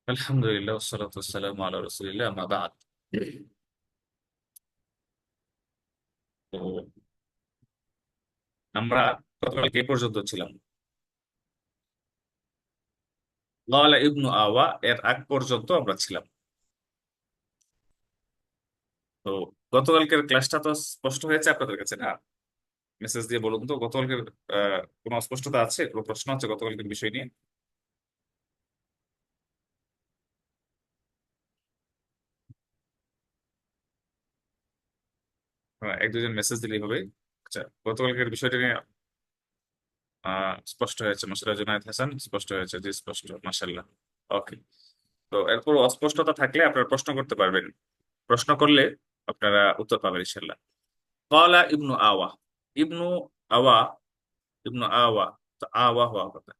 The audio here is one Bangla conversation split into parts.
আলহামদুলিল্লাহ ওয়াসসালাতু ওয়াসসালামু আলা রাসূলিল্লাহ আম্মা বা'দ। তো আমরা গতকালকে এ পর্যন্ত ছিলাম। ক্বালা ইবনু আওয়া এর আগ পর্যন্ত আমরা ছিলাম। তো গতকালকের ক্লাসটা তো স্পষ্ট হয়েছে আপনাদের কাছে না? মেসেজ দিয়ে বলুন তো গতকালকের কোনো অস্পষ্টতা আছে, কোনো প্রশ্ন আছে গতকালকের বিষয় নিয়ে? এক দুজন মেসেজ দিলেই হবে। আচ্ছা, গতকালকের বিষয়টা নিয়ে স্পষ্ট হয়েছে। মাশাআল্লাহ, জুনায়েদ হাসান স্পষ্ট হয়েছে, জি স্পষ্ট, মাশাআল্লাহ। ওকে। তো এরপর অস্পষ্টতা থাকলে আপনারা প্রশ্ন করতে পারবেন। প্রশ্ন করলে আপনারা উত্তর পাবেন ইনশাল্লাহ। قال ابن আওয়া, ইবনু আওয়া, ইবনু আওয়া, তো আওয়া হওয়া কথা।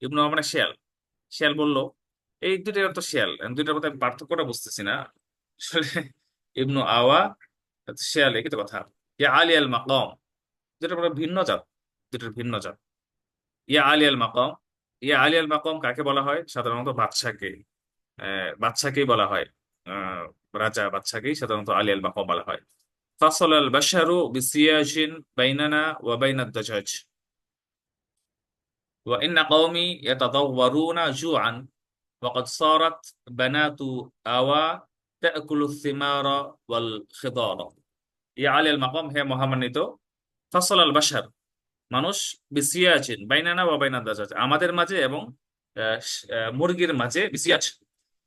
ইবনু আওয়া মানে শিয়াল। শিয়াল বলল, এই দুইটার তো শিয়াল, আমি দুইটার মধ্যে আমি পার্থক্যটা বুঝতেছি না আসলে। ইবনু আওয়া শিয়াল, একই তো কথা। ইয়া আলী আল মাকাম, দুটার মধ্যে ভিন্ন জাত, দুটার ভিন্ন জাত। ইয়া আলী আল মাকাম, ইয়া আলী আল মাকাম কাকে বলা হয়? সাধারণত বাদশাকে, বাদশাকেই বলা হয়। আহ, রাজা বাদশাকেই সাধারণত আলী আল মাকাম বলা হয়। فصل البشر بسياج بيننا وبين الدجاج وإن قومي يتضورون جوعا وقد صارت بنات آوى تأكل الثمار والخضار يا علي المقام هي মহামান্বিত। ফসল আল বাশার, মানুষ, বিসিয়াচিন বাইনানা ওয়া বাইনা দাজাজ, আমাদের মাঝে এবং মুরগির মাঝে, বিসিয়াচ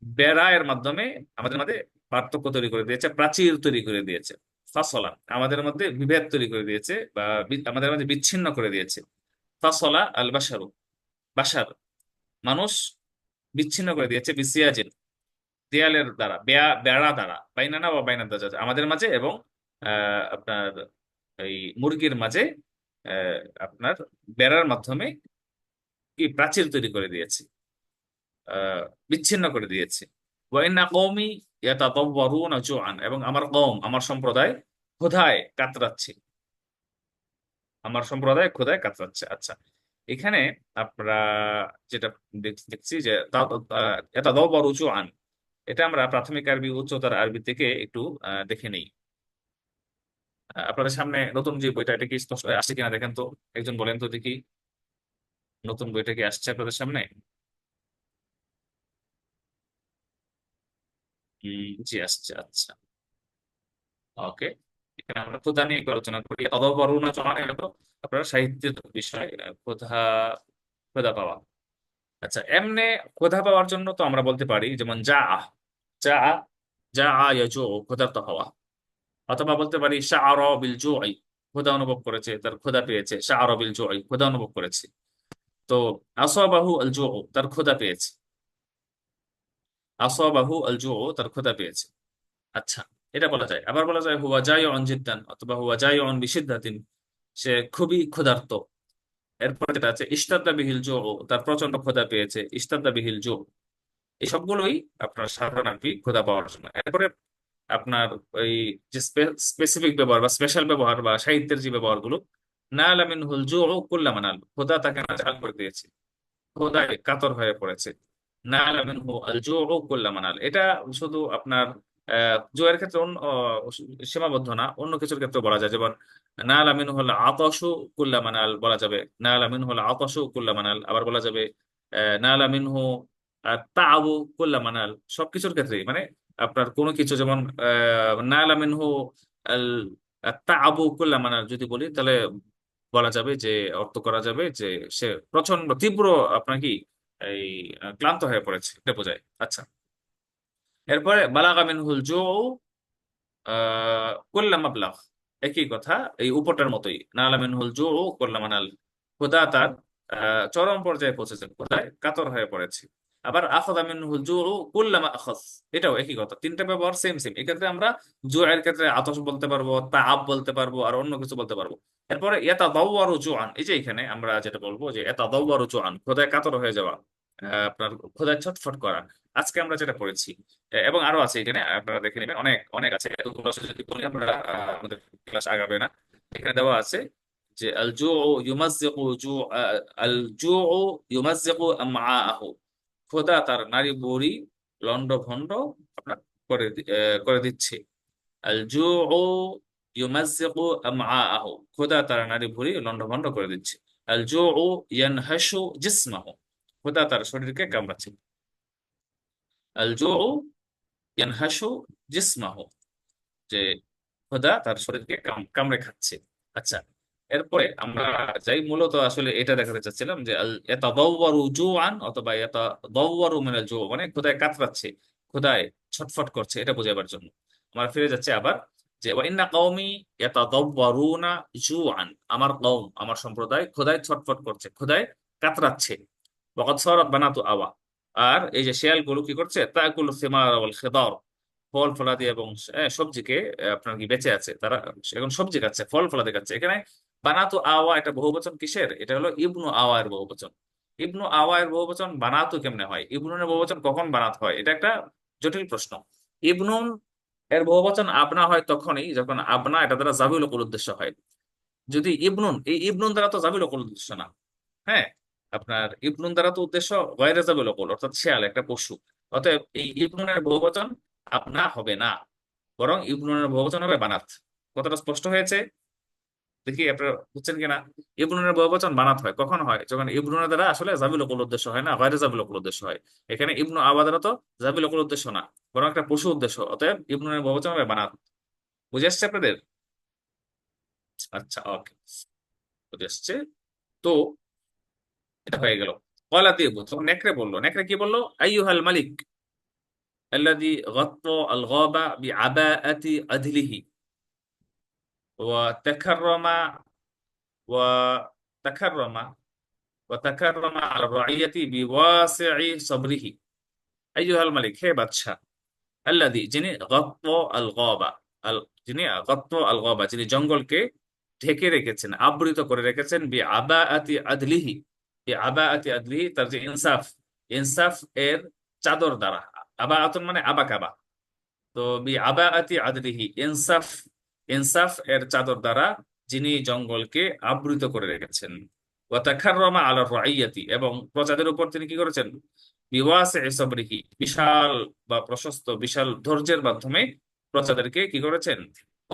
বেড়া এর মাধ্যমে আমাদের মাঝে পার্থক্য তৈরি করে দিয়েছে, প্রাচীর তৈরি করে দিয়েছে। ফাসলা আমাদের মধ্যে বিভেদ তৈরি করে দিয়েছে, বা আমাদের মাঝে বিচ্ছিন্ন করে দিয়েছে। ফাসলা আল বাশারু, বাশার মানুষ বিচ্ছিন্ন করে দিয়েছে, বিসিয়াজিন দেয়ালের দ্বারা, বেড়া দ্বারা, বাইনানা বা বাইনা দাজাজ আমাদের মাঝে এবং আপনার এই মুরগির মাঝে, আহ, আপনার বেড়ার মাধ্যমে কি প্রাচীর তৈরি করে দিয়েছে, আহ, বিচ্ছিন্ন করে দিয়েছে। ওয়াইন্না কওমি ইয়াতাদাওয়ারুনা জুআন, এবং আমার কওম, আমার সম্প্রদায় ক্ষুধায় কাতরাচ্ছে, আমার সম্প্রদায় ক্ষুধায় কাতরাচ্ছে। আচ্ছা, এখানে আমরা যেটা দেখছি যে ইয়াতাদাওয়ারু জুআন, এটা আমরা প্রাথমিক আরবি, উচ্চতর আরবি থেকে একটু দেখে নেই। আপনাদের সামনে নতুন যে বইটা, এটা কি স্পষ্ট আসছে কিনা দেখেন তো, একজন বলেন তো দেখি, নতুন বইটা কি আসছে আপনাদের সামনে? জি আসছে, আচ্ছা। ওকে, এখানে আমরা ক্ষুধা নিয়ে একটু আলোচনা করি। অভাবরণা মানে হলো আপনার সাহিত্যের বিষয়, ক্ষুধা, ক্ষুধা পাওয়া। আচ্ছা, এমনে ক্ষুধা পাওয়ার জন্য তো আমরা বলতে পারি যেমন যা আহ, যা আ, যা আ ইয়াজু, ক্ষুধার্ত হওয়া। অথবা বলতে পারি শাআরা বিল জুই, ক্ষুধা অনুভব করেছে, তার ক্ষুধা পেয়েছে। শাআরা বিল জুই, ক্ষুধা অনুভব করেছে। তো আসাবাহু আল জু, তার ক্ষুধা পেয়েছে। আসাবাহু আল জু, তার ক্ষুধা পেয়েছে। আচ্ছা, এটা বলা যায়। আবার বলা যায় হুয়া জাইউন জিদ্দান, অথবা হুয়া জাইউন বিশিদ্দাতিন, সে খুবই ক্ষুধার্ত। এরপর যেটা আছে ইশতাদ্দা বিহিল জু, তার প্রচন্ড ক্ষুধা পেয়েছে। ইশতাদ্দা বিহিল জু, এই সবগুলোই আপনার সাধারণ আরবি ক্ষুধা পাওয়ার জন্য। এরপরে আপনার ওই যে স্পেসিফিক ব্যবহার বা স্পেশাল ব্যবহার বা সাহিত্যের যে ব্যবহারগুলো, নাআলা মিনহুল জু কুল্লা মানাল, খোদা তাকে নাজাল করে দিয়েছে, খোদায় কাতর হয়ে পড়েছে। নাআলা মিনহু আল জু কুল্লা মানাল, এটা শুধু আপনার জুয়ের ক্ষেত্রে সীমাবদ্ধ না, অন্য কিছুর ক্ষেত্রে বলা যায়। যেমন নাআলা মিনহুল আতাশু কুল্লা মানাল বলা যাবে, নাআলা মিনহুল আতাশু কুল্লা মানাল। আবার বলা যাবে নাআলা মিনহু তাআবু কুল্লা মানাল। সবকিছুর ক্ষেত্রেই মানে আপনার কোনো কিছু, যেমন নাআলা মিনহু আল তাআবু কুল্লা মানাল যদি বলি, তাহলে বলা যাবে যে, অর্থ করা যাবে যে সে প্রচন্ড তীব্র আপনার কি এই ক্লান্ত হয়ে পড়েছে, এটা বোঝায়। আচ্ছা, এরপরে বালাগা মিনহুল জু কুল্লা মাবলাগ, একই কথা, এই উপরটার মতোই। নালা মিনহুল জু কুল্লা মানাল, ক্ষুধা তার চরম পর্যায়ে পৌঁছেছে, ক্ষুধায় কাতর হয়ে পড়েছে। আবার আখাযা মিনহুল জু কুল্লামা আখায, এটাও একই কথা, তিনটা ব্যবহার সেম সেম। এক্ষেত্রে আমরা জু এর ক্ষেত্রে আতশ বলতে পারবো, তাআব বলতে পারবো, আর অন্য কিছু বলতে পারবো। এরপরে ইয়াতাদাওয়ারু জুআন, এই যে এখানে আমরা যেটা বলবো যে ইয়াতাদাওয়ারু জুআন, ক্ষুধায় কাতর হয়ে যাওয়া, আপনার ক্ষুধায় ছটফট করা। আজকে আমরা যেটা পড়েছি, এবং আরো আছে এখানে, আপনারা দেখে নেবেন, অনেক অনেক আছে। এতগুলো আসলে যদি বলি আমরা আমাদের ক্লাস আগাবে না। এখানে দেওয়া আছে যে আল জু ইউমাজ্জিকু জু, আল জু ইউমাজ্জিকু আমআআহু, খোদা তার নারী বুড়ি লন্ড ভন্ড আপনার করে দিচ্ছে। আল জুউ ইউমাজ্জিকু আমআআহু, ক্ষুধা তার নাড়ি ভুঁড়ি লন্ডভন্ড করে দিচ্ছে। আল জুউ ইয়ানহাশু জিসমাহু, ক্ষুধা তার শরীরকে কামড়াচ্ছে। আল জুউ ইয়ানহাশু জিসমাহু, যে ক্ষুধা তার শরীরকে কামড়ে খাচ্ছে। আচ্ছা, এরপরে আমরা যাই, মূলত আসলে এটা দেখাতে চাচ্ছিলাম যে আল ইয়াতাদাওয়ারু জুআন অথবা ইয়াতাদাওয়ারু মিনাল জু, মানে ক্ষুধায় কাতরাচ্ছে, ক্ষুধায় ছটফট করছে, এটা বোঝাবার জন্য আমরা ফিরে যাচ্ছে আবার, যে ওয়া ইন্না কওমি ইয়াতাদাওয়ারুনা জুআন, আমার কওম, আমার সম্প্রদায় ক্ষুধায় ছটফট করছে, ক্ষুধায় কাতরাচ্ছে। ওয়াকাদ সারাত বানাতু আওয়া, আর এই যে শিয়ালগুলো কি করছে, তাকুলু সিমার ওয়াল খিদার, ফল ফলাদি এবং সবজিকে আপনার কি বেঁচে আছে, তারা এখন সবজি খাচ্ছে, ফল ফলাদি খাচ্ছে। এখানে বানাতু আওয়া এটা বহুবচন কিসের? এটা হলো ইবনু আওয়া এর বহুবচন। ইবনু আওয়া এর বহুবচন বানাতু কেমনে হয়, ইবনুনের বহুবচন কখন বানাত হয়, এটা একটা জটিল প্রশ্ন। ইবনুন এর বহুবচন আবনা হয় তখনই যখন আবনা এটা দ্বারা জাবিল কুল উদ্দেশ্য হয়। যদি ইবনুন, এই ইবনুন দ্বারা তো জাবিল কুল উদ্দেশ্য না। হ্যাঁ, আপনার ইবনুন দ্বারা তো উদ্দেশ্য গয়রে জাবিল কুল, অর্থাৎ শিয়াল একটা পশু। অতএব এই ইবনুনের বহুবচন আপনা হবে না, বরং ইবনুনের বহুবচন হবে বানাত। কতটা স্পষ্ট হয়েছে? দেখি আপনারা বুঝছেন কিনা। ইবনুনের বহুবচন বানাত হয় কখন হয়, যখন ইবনুনের দ্বারা আসলে জাবিল কুল উদ্দেশ্য হয় না, গয়রে জাবিল কুল উদ্দেশ্য হয়। এখানে ইবনু আবা দ্বারা তো জাবিল কুল উদ্দেশ্য না, বরং একটা পশু উদ্দেশ্য, অতএব ইবনুনের বহুবচন হবে বানাত। বুঝে আসছে আপনাদের? আচ্ছা, ওকে, বুঝে আসছে। তো এটা হয়ে গেল। কলা দিয়ে তখন নেকড়ে বললো, নেকড়ে কি বললো? আইয়ুহাল মালিক আল্লাযী গাত্তা আল গাবা বিআবাআতি আদলিহি ওয়া তাকাররামা ওয়া তাকাররামা ওয়া তাকাররামা আলা রাইয়াতি বিওয়াসি'i সাবরিহি। আইয়ুহাল মালিক, হে বাদশা, আল্লাযী, যিনি গাত্তা আল গাবা, আল যিনি গাত্তা আল গাবা, যিনি জঙ্গলকে ঢেকে রেখেছেন, আবৃত করে রেখেছেন, বিআবাআতি আদলিহি, বিআবাআতি আদলিহি, তার যে ইনসাফ, ইনসাফ এর চাদর দ্বারা। আবাআতুন মানে আবাকাবা। তো বি আবাআতি আদলিহি, ইনসাফ, ইনসাফ এর চাদর দ্বারা যিনি জঙ্গলকে আবৃত করে রেখেছেন। ওয়া তাকাররামা আলা রাইয়াতি, এবং প্রজাদের উপর তিনি কি করেছেন? বিওয়াসি'i সাবরিহি, বিশাল বা প্রশস্ত বিশাল ধৈর্যের মাধ্যমে প্রজাদেরকে কি করেছেন?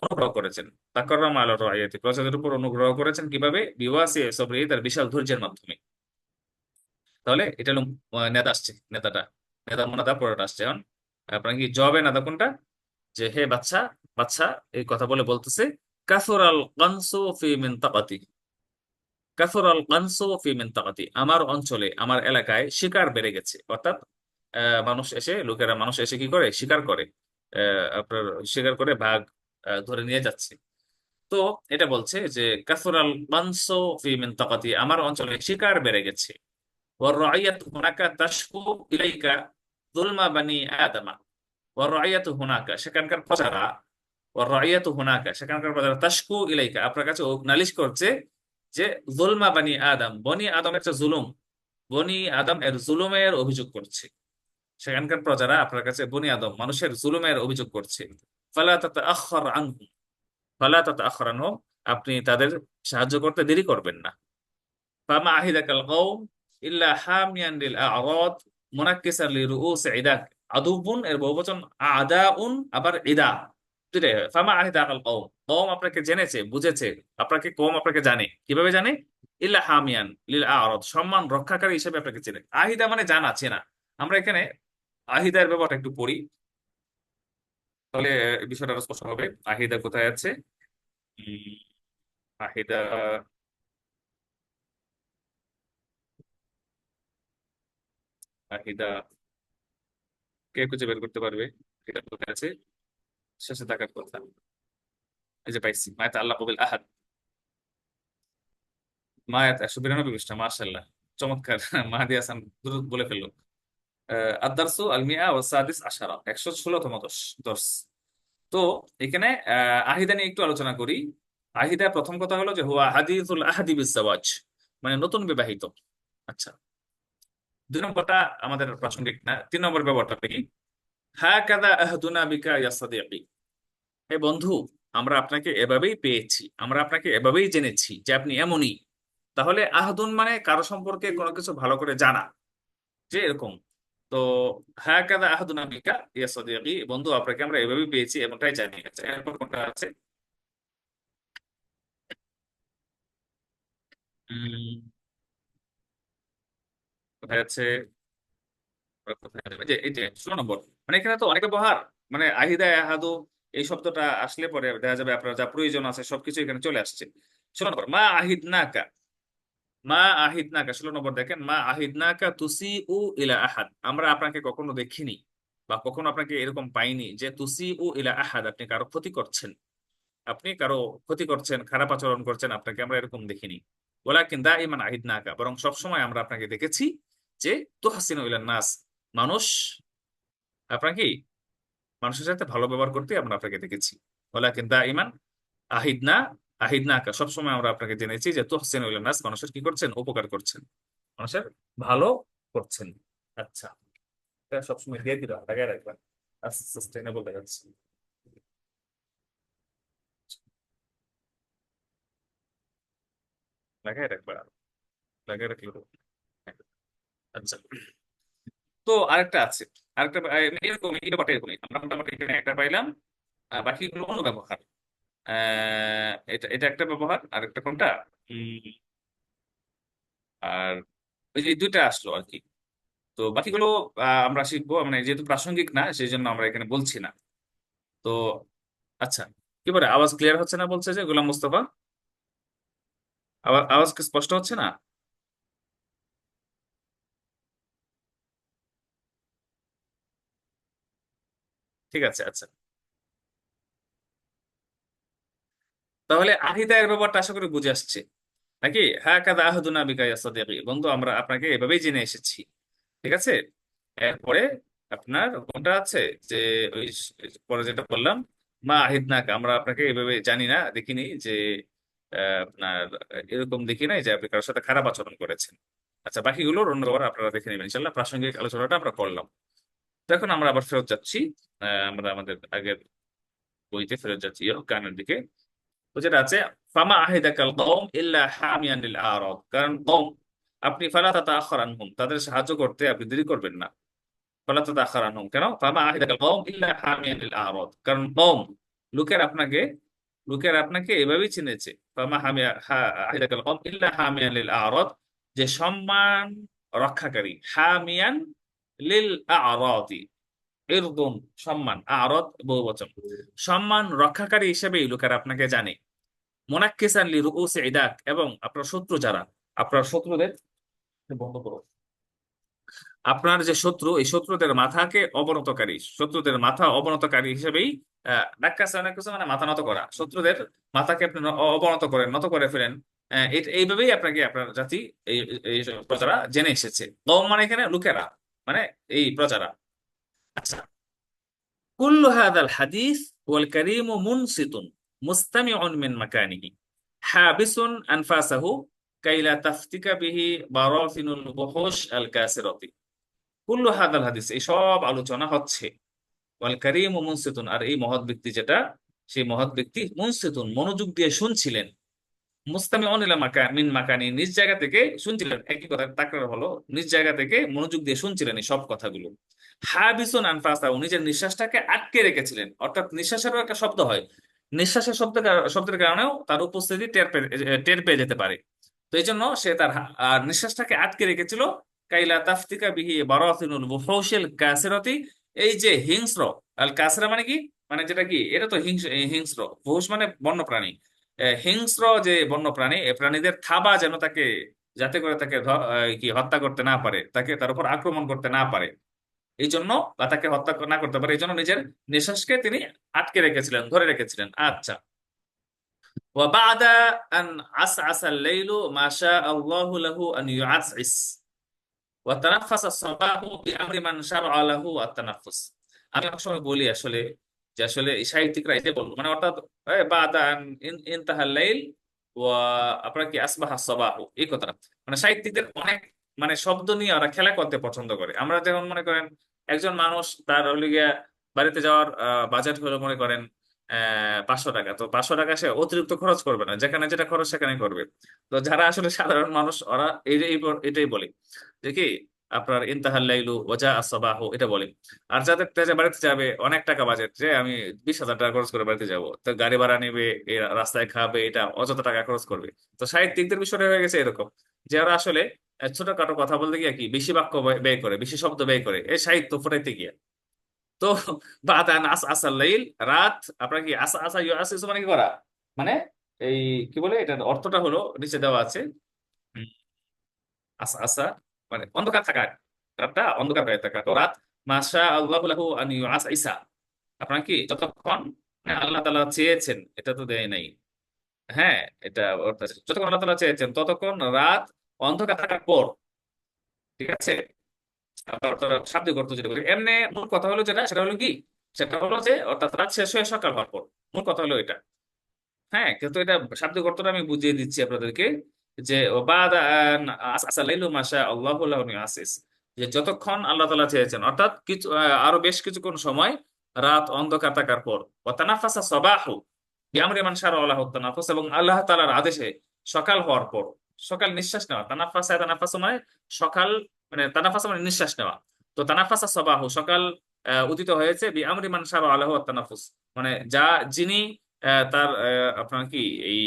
অনুগ্রহ করেছেন। তাকাররামা আলা রাইয়াতি, প্রজাদের উপর অনুগ্রহ করেছেন কিভাবে? বিওয়াসি'i সাবরিহি, তার বিশাল ধৈর্যের মাধ্যমে। তাহলে এটা হলো নেতা আসছে, নেতাটা, নেতা মুনাদা পড়াটা আসছে এখন। আপনার কি জবাবে নেতা কোনটা? যে হে বাচ্চা, বাচ্চা এই কথা বলে বলতেছে, কাসুরাল কানসু ফি মিনতাকাতি, কাসুরাল কানসু ফি মিনতাকাতি, আমার অঞ্চলে, আমার এলাকায় শিকার বেড়ে গেছে। অর্থাৎ মানুষ এসে, লোকেরা, মানুষ এসে কি করে? শিকার করে, আপনার শিকার করে বাঘ ধরে নিয়ে যাচ্ছে। তো এটা বলছে যে কাসুরাল কানসু ফি মিনতাকাতি, আমার অঞ্চলে শিকার বেড়ে গেছে। والرعية هناك تشكو إليك ظلم بني آدم। والرعية هناك, সেখানকার প্রজারা, والرعية هناك, সেখানকার প্রজারা, তাশকু ইলাইকা, আপনার কাছে নালিশ করছে যে যুলমা বানি আদম, বনি আদমের যে জুলুম, বনি আদম এর জুলুমের অভিযোগ করছে। সেখানকার প্রজারা আপনার কাছে বনি আদম, মানুষের জুলুমের অভিযোগ করছে। ফালা তাতাআখার আনহুম, ফালা তাতাআখার আনহুম, আপনি তাদের সাহায্য করতে দেরি করবেন না। ফামা আহিদাকাল কওম ইল্লা হামিয়ান লিল আ'রাদ মুনাক্কিসান লিরুউস ইদাক। আদুবুন এর বহুবচন আদাউন, আবার ইদা, দুইটাই হয়। ফামা আহিদাকাল কওম, কওম আপনাকে জেনেছে, বুঝেছে, আপনাকে কওম আপনাকে জানে, কিভাবে জানে? ইল্লা হামিয়ান লিল আ'রাদ, সম্মান রক্ষাকারী হিসেবে আপনাকে চেনে। আহিদা মানে জানা, চেনা। আমরা এখানে আহিদার ব্যাপারটা একটু পড়ি, তাহলে বিষয়টা আরো স্পষ্ট হবে। আহিদা কোথায় আছে? উম, আহিদা, আহিদা কে খুঁজে বের করতে পারবে? এটা কোথায় আছে? শেষে থাকার কথা। এই যে পাইছি, মায়াত আল্লাহ কবিল আহাদ, মায়াত 192 পৃষ্ঠা, মাশাআল্লাহ, চমৎকার। মাহাদি হাসান দ্রুত বলে ফেললো। আদ-দারসু আল মিআ ওয়া সাদিস আশারা, 116তম দর্স। তো এখানে আহিদা নিয়ে একটু আলোচনা করি। আহিদা, প্রথম কথা হলো যে হুয়া হাদিসুল আহাদি বিজ জাওয়াজ, মানে নতুন বিবাহিত। আচ্ছা, দুই নম্বরটা আমাদের প্রাসঙ্গিক না, তিন নম্বর ব্যাপারটা কি? হাকাযা আহদুনা বিকা ইয়া সাদিকি, হে বন্ধু, আমরা আপনাকে এভাবেই পেয়েছি, আমরা আপনাকে এভাবেই জেনেছি যে আপনি এমনই। তাহলে আহদুন মানে কারো সম্পর্কে কোনো কিছু ভালো করে জানা, যে এরকম। তো হ্যাঁ কাদা আহাদুনা বিকা ইয়া সাদিকি, বন্ধু আপনাকে আমরা এভাবেই পেয়েছি এমনটাই জানি। আচ্ছা, এরপর কোনটা আছে? কোথায় আছে? কোথায় আছে? এই যে 16 নম্বর। মানে এখানে তো অনেক ব্যবহার, মানে আহিদা আহাদু এই শব্দটা আসলে পরে দেখা যাবে আপনার যা প্রয়োজন আছে সবকিছু এখানে চলে আসছে। 16 নম্বর, মা আহিদনাকা। মা আহিদনাকা 16 নম্বর দেখেন, মা আহিদনাকা তুসি উ ইলা আহাদ, আমরা আপনাকে কখনো দেখিনি বা কখনো আপনাকে এরকম পাইনি যে তুসি উ ইলা আহাদ, আপনি কারো ক্ষতি করছেন। আপনি কারো ক্ষতি করছেন, খারাপ আচরণ করছেন, আপনাকে আমরা এরকম দেখিনি। ওয়ালাকিন দাইমান আহিদনাকা, বরং সবসময় আমরা আপনাকে দেখেছি যে তুহসিনু ইলান নাস, মানুষ আপনাকে মানুষের সাথে ভালো ব্যবহার করতে আমরা আপনাকে দেখেছি। ওয়ালাকিন দাইমান আহিদনা আহিদনাকা, সবসময় আমরা আপনাকে জেনেছি যে তুহসিনু ইলান নাস, মানুষের কি করছেন? উপকার করছেন, মানুষের ভালো করছেন। আচ্ছা, এটা সবসময় দিয়ে দিলাম, লাগাই রাখবেন, সাস্টেইনেবল দেখাচ্ছে। লাগাই রাখবেন, লাগাই রাখলে হবে। আচ্ছা, তো আরেকটা আছে, আরেকটা এরকম এই ব্যাপারটা এরকমই, আমরা মোটামুটি এখানে একটা পাইলাম। বাকিগুলো অন্য ব্যবহার। এটা এটা একটা ব্যবহার, আরেকটা কোনটা? উম, আর ওই যে এই দুইটা আসলো আর কি। তো বাকিগুলো আমরা শিখবো, মানে যেহেতু প্রাসঙ্গিক না সেই জন্য আমরা এখানে বলছি না। তো আচ্ছা, কি বলে আওয়াজ ক্লিয়ার হচ্ছে না বলছে যে গোলাম মুস্তফা, আওয়াজ কি স্পষ্ট হচ্ছে না? ঠিক আছে, আচ্ছা। তাহলে আহিদায়ের ব্যাপারটা আশা করি বুঝে আসছে নাকি? হ্যাঁ কাদা আহদুনা বিকা ইয়া সাদিকি, বন্ধু আমরা আপনাকে এভাবেই জেনে এসেছি। ঠিক আছে, এরপরে আপনার কোনটা আছে? যে ওই পরে যেটা বললাম, মা আহিদনাকা, আমরা আপনাকে এভাবে জানি না, দেখিনি যে আপনার এরকম দেখি নাই যে আপনি কারোর সাথে খারাপ আচরণ করেছেন। আচ্ছা, বাকিগুলোর অন্যবার আপনারা দেখে নেবেন ইনশাল্লাহ, প্রাসঙ্গিক আলোচনাটা আমরা করলাম। তো এখন আমরা আবার ফেরত যাচ্ছি, আমরা আমাদের আগের বইতে ফেরত যাচ্ছি, কানের দিকে। তো যেটা আছে, ফামা আহিদাকাল কওম ইল্লা হামিয়ান লিল আরাদ, কারণ কওম, আপনি ফালা তাতাআখার আনহুম, তাদের সাহায্য করতে আপনি দেরি করবেন না। ফালা তাতাআখার আনহুম, কেন? ফামা আহিদাকাল কওম ইল্লা হামিয়ান লিল আরাদ, কারণ কওম, লোকের আপনাকে লোকের আপনাকে এভাবেই চিনেছে। ফামা হামিয়া আহিদাকাল কওম ইল্লা হামিয়ান লিল আরাদ, যে সম্মান রক্ষাকারী, হামিয়ান লিল আরাদি, ইরদুন সম্মান, আরাদ বহুবচন, সম্মান রক্ষাকারী হিসেবেই লোকের আপনাকে জানে। মোনাক্কিসান লি রুউসি ইদাক, এবং আপনার শত্রু যারা, আপনার শত্রুদের, বন্ধ করো, আপনার যে শত্রু, এই শত্রুদের মাথাকে অবনতকারী, শত্রুদের মাথা অবনতকারী হিসেবেই নাক্কাসা, নাক্কাসা মানে মাথা নত করা, শত্রুদের মাথাকে আপনি অবনত করেন, নত করে ফেলেন। এইভাবেই আপনাকে আপনার জাতি, এই এই প্রজারা জেনে এসেছে। কওম মানে এখানে লোকেরা, মানে এই প্রজারা। আচ্ছা, কুল্লু হাদাল হাদিস ওয়াল কারীমু মুনসিতুন মুস্তামিউন মিন মাকানিহি হাবিসুন আনফাসাহু কাইলা তাফতিকা বিহি বারাফিনুল বুহুশ আল কাসিরাতি। কুল্লু হাদাল হাদিস, এই সব আলোচনা হচ্ছে, ওয়াল কারীমু মুনসিতুন, আর এই মহৎ ব্যক্তি যেটা, সেই মহৎ ব্যক্তি মুনসিতুন মনোযোগ দিয়ে শুনছিলেন, মুস্তামিউন ইলা মিন মাকানি, নিজ জায়গা থেকে শুনছিলেন, একই কথা তাকরার হলো, নিজ জায়গা থেকে মনোযোগ দিয়ে শুনছিলেন এই সব কথাগুলো। হাবিসুন আনফাসাহু, নিজের নিঃশ্বাসটাকে আটকে রেখেছিলেন, অর্থাৎ নিঃশ্বাসেরও একটা শব্দ হয়, নিঃশ্বাসের শব্দের কারণেও তার উপস্থিতি টের পেয়ে যেতে পারে। তো এই জন্য সে তার নিঃশ্বাসটাকে আটকে রেখেছিল। কাইলা তাফতিকা বিহি বারাতিনুল বুহুশিল কাসিরাতি, এই যে হিংস্র, আল কাসরা মানে কি, মানে যেটা কি, এটা তো হিংস্র, বুহুশ মানে বন্যপ্রাণী, হিংস্র যে বন্যপ্রাণী, এই প্রাণীদের থাবা যেন তাকে, যাতে করে তাকে কি হত্যা করতে না পারে, তাকে তার উপর আক্রমণ করতে না পারে, এই জন্য, বা তাকে হত্যা না করতে পারে এই জন্য নিজের নিঃশ্বাসকে তিনি আটকে রেখেছিলেন, ধরে রেখেছিলেন। আচ্ছা, وبعد أن عسعس الليل ما شاء الله له أن يعسعس وتنفس الصباح بأمر من شرع له التنفس। আমি অনেক সময় বলি আসলে, যে আসলে এই সাহিত্যিকরা এটাই বলবো, মানে অর্থাৎ বাদা ইনতাহাল লাইল ওয়া আপনার কি আসবাহা সবাহু, এই কথাটা, মানে সাহিত্যিকদের অনেক, মানে শব্দ নিয়ে ওরা খেলা করতে পছন্দ করে। আমরা যেমন মনে করেন, একজন মানুষ তার হলো গিয়া বাড়িতে যাওয়ার বাজেট হলো মনে করেন 500 টাকা, তো 500 টাকা সে অতিরিক্ত খরচ করবে না, যেখানে যেটা খরচ সেখানে করবে। তো যারা আসলে সাধারণ মানুষ ওরা এটাই বলে যে কি, আপনার ইনতাহাল লাইলু ওয়াজা আসবাহ এটা বলে। আর যাদের যে বাড়িতে যাবে অনেক টাকা বাজেট, যে আমি 20,000 টাকা খরচ করে বাড়িতে যাব, তো গাড়ি ভাড়া নেবে, রাস্তায় খাবে, এটা অযথা টাকা খরচ করবে। তো সাহিত্যিকদের বিষয়টা হয়ে গেছে এরকম, যে ওরা আসলে ছোটখাটো কথা বলতে গিয়ে কি বেশি বাক্য ব্যয় করে, বেশি শব্দ ব্যয় করে এই সাহিত্য ফুটাইতে গিয়ে। তো বাদান আস আসাল লাইল, রাত আপনার কি আসা আসা ইউ আসিস মানে কি করা, মানে এই কি বলে এটার অর্থটা হলো নিচে দেওয়া আছে। হুম, আসা আসা মানে অন্ধকার থাকা, রাতটা অন্ধকার হয়ে থাকা। তো রাত মাশা আল্লাহু লাহু আন ইউআস ইসা, আপনার কি যতক্ষণ আল্লাহ তাআলা চেয়েছেন, এটা তো দেয় নাই। হ্যাঁ, এটা যতক্ষণ আল্লাহ তাআলা চেয়েছেন ততক্ষণ রাত অন্ধকার থাকার পর, ঠিক আছে। আবার তোরা শাব্দিক অর্থ যেটা বলি, এমনি মূল কথা হলো যেটা, সেটা হলো কি, সেটা হলো যে অর্থাৎ রাত শেষ হয়ে সকাল হওয়ার পর, মূল কথা হলো এটা। হ্যাঁ, কিন্তু এটা শাব্দিক অর্থটা আমি বুঝিয়ে দিচ্ছি আপনাদেরকে, যে বাদা আসালাইলু মাশা আল্লাহু লাহু আসিস, যে যতক্ষণ আল্লাহ তাআলা চেয়েছেন, অর্থাৎ কিছু আরো বেশ কিছুক্ষণ সময় রাত অন্ধকার থাকার পর। ওয়া তানাফাসা সাবাহু বিআমরি মান শারা আল্লাহু তানাফুস, এবং আল্লাহ তাআলার আদেশে সকাল হওয়ার পর, সকাল নিঃশ্বাস নেওয়া, তানাফাসা তানাফাসু মানে সকাল, মানে তানাফাসা মানে নিঃশ্বাস নেওয়া। তো তানাফাসা সাবাহু সকাল উদিত হয়েছে, বিআমরি মান শারা আল্লাহু তানাফুস মানে যা, যিনি তার আপনার কি এই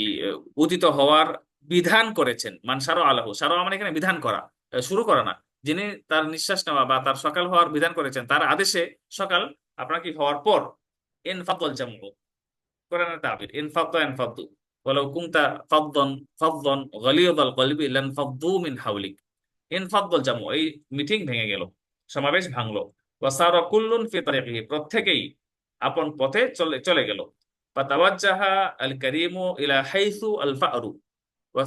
উদিত হওয়ার বিধান করেছেন। মান সারো আলাহু, সারো মানে এখানে বিধান করা, শুরু করা না। যিনি তার নিঃশ্বাস নেওয়া বা তার সকাল হওয়ার বিধান করেছেন, তার আদেশে সকাল আপনার কি হওয়ার পর। ইনফাদল জামু, কোরআনের তাবির ইনফাদা ইনফাদু, ওয়ালাউ কুনতা ফাদদান ফাদদান গালিযাল কলবি লানফাদ্দু মিন হাওলিক। ইনফাদল জামু এই মিটিং ভেঙে গেল, সমাবেশ ভাঙলো। ওয়াসারা কুল্লুন ফি তারিকিহি প্রত্যেকেই আপন পথে চলে চলে গেল। ফাতাওয়াজ্জাহা আল কারীমু ইলা হাইসু আল ফারু,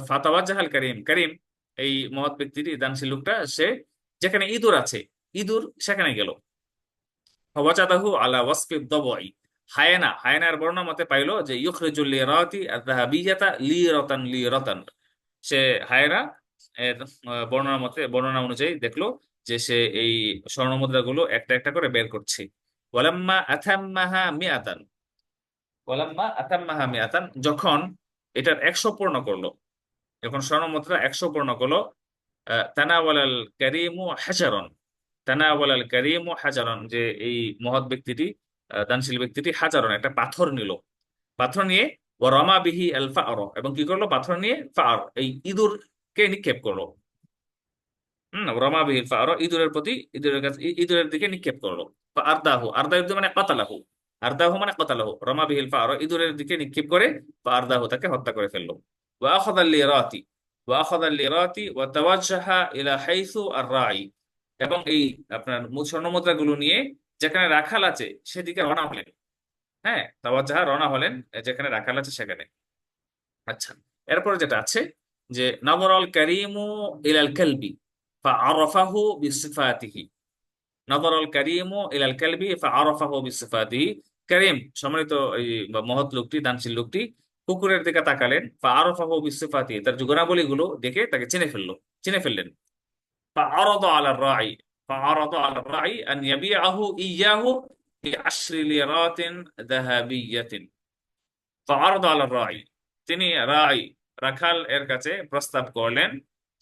ফাতাওয়াজ্জাহা আল করিম, করিম এই মহৎ ব্যক্তিটি, দানশীল লোকটা, সে যেখানে ইঁদুর আছে, ইঁদুর সেখানে গেল। ফাওয়াজাদাহু আলা ওয়াসফি দাবই, হায়না, হায়নার বর্ণনা মতে পাইলো যে ইউখরিজুল লিরাতি আয-যাহাবিয়াতা লিরাতান লিরাতান, সে হায়না এর বর্ণনা মতে, বর্ণনা অনুযায়ী দেখলো যে সে এই স্বর্ণ মুদ্রাগুলো একটা একটা করে বের করছে। ওয়ালাম্মা আথাম্মাহা মিআতান, ওয়ালাম্মা আতাম্মাহা মিআতান যখন এটার 100 পূর্ণ করলো, যখন স্বর্ণ মুদ্রা 100 পূর্ণ করলো, তানাওয়ালাল কারীমু হাজারন, তানাওয়ালাল কারীমু হাজারন, যে এই মহৎ ব্যক্তিটি, দানশীল ব্যক্তিটি হাজারন একটা পাথর নিল, পাথর নিয়ে ও রমা বিহি আল ফার, এবং কি করলো, পাথর নিয়ে ফার এই ইঁদুরকে নিক্ষেপ করলো। রমা বিহিল ফার ইঁদুরের প্রতি, ইঁদুরের কাছে, ইঁদুরের দিকে নিক্ষেপ করলো। আরদাহু, আরদাহু মানে কাতালাহু, আরদাহু মানে কাতালাহু, রমা বিহিল ফার ইঁদুরের দিকে নিক্ষেপ করে আরদাহু তাকে হত্যা করে ফেললো। ওয়া আখাযা লিরাতি, ওয়া আখাযা লিরাতি ওয়া তাওয়াজ্জাহা ইলা হাইসু আর-রাই, এবং এই আপনার স্বর্ণ মুদ্রাগুলো নিয়ে যেখানে রাখাল আছে সেদিকে রওনা হলেন। হ্যাঁ, তাওয়াজ্জাহা রওনা হলেন যেখানে রাখাল আছে সেখানে। আচ্ছা, এরপরে যেটা আছে যে নাযরাল কারীমু ইলাল কালবি ফাআরাফাহু বিসিফাতিহি, নাযরাল কারীমু ইলাল কালবি ফাআরাফাহু বিসিফাতিহি, করিম সম্মানিত এই বা মহৎ লোকটি, দানশীল লোকটি কুকুরের দিকে তাকালেন, ফাআরাফাহু বিসিফাতিহি তার গুণাবলীগুলো দেখে তাকে চিনে ফেললেন। ফাআরাদা আলার রাই, ফাআরাদা আলার রাই আন ইয়াবিআহু ইয়াহু বিআশরি লিরাতিন যাহাবিয়াতিন। ফাআরাদা আলার রাই, তিনি রাই রাখাল এর কাছে প্রস্তাব করলেন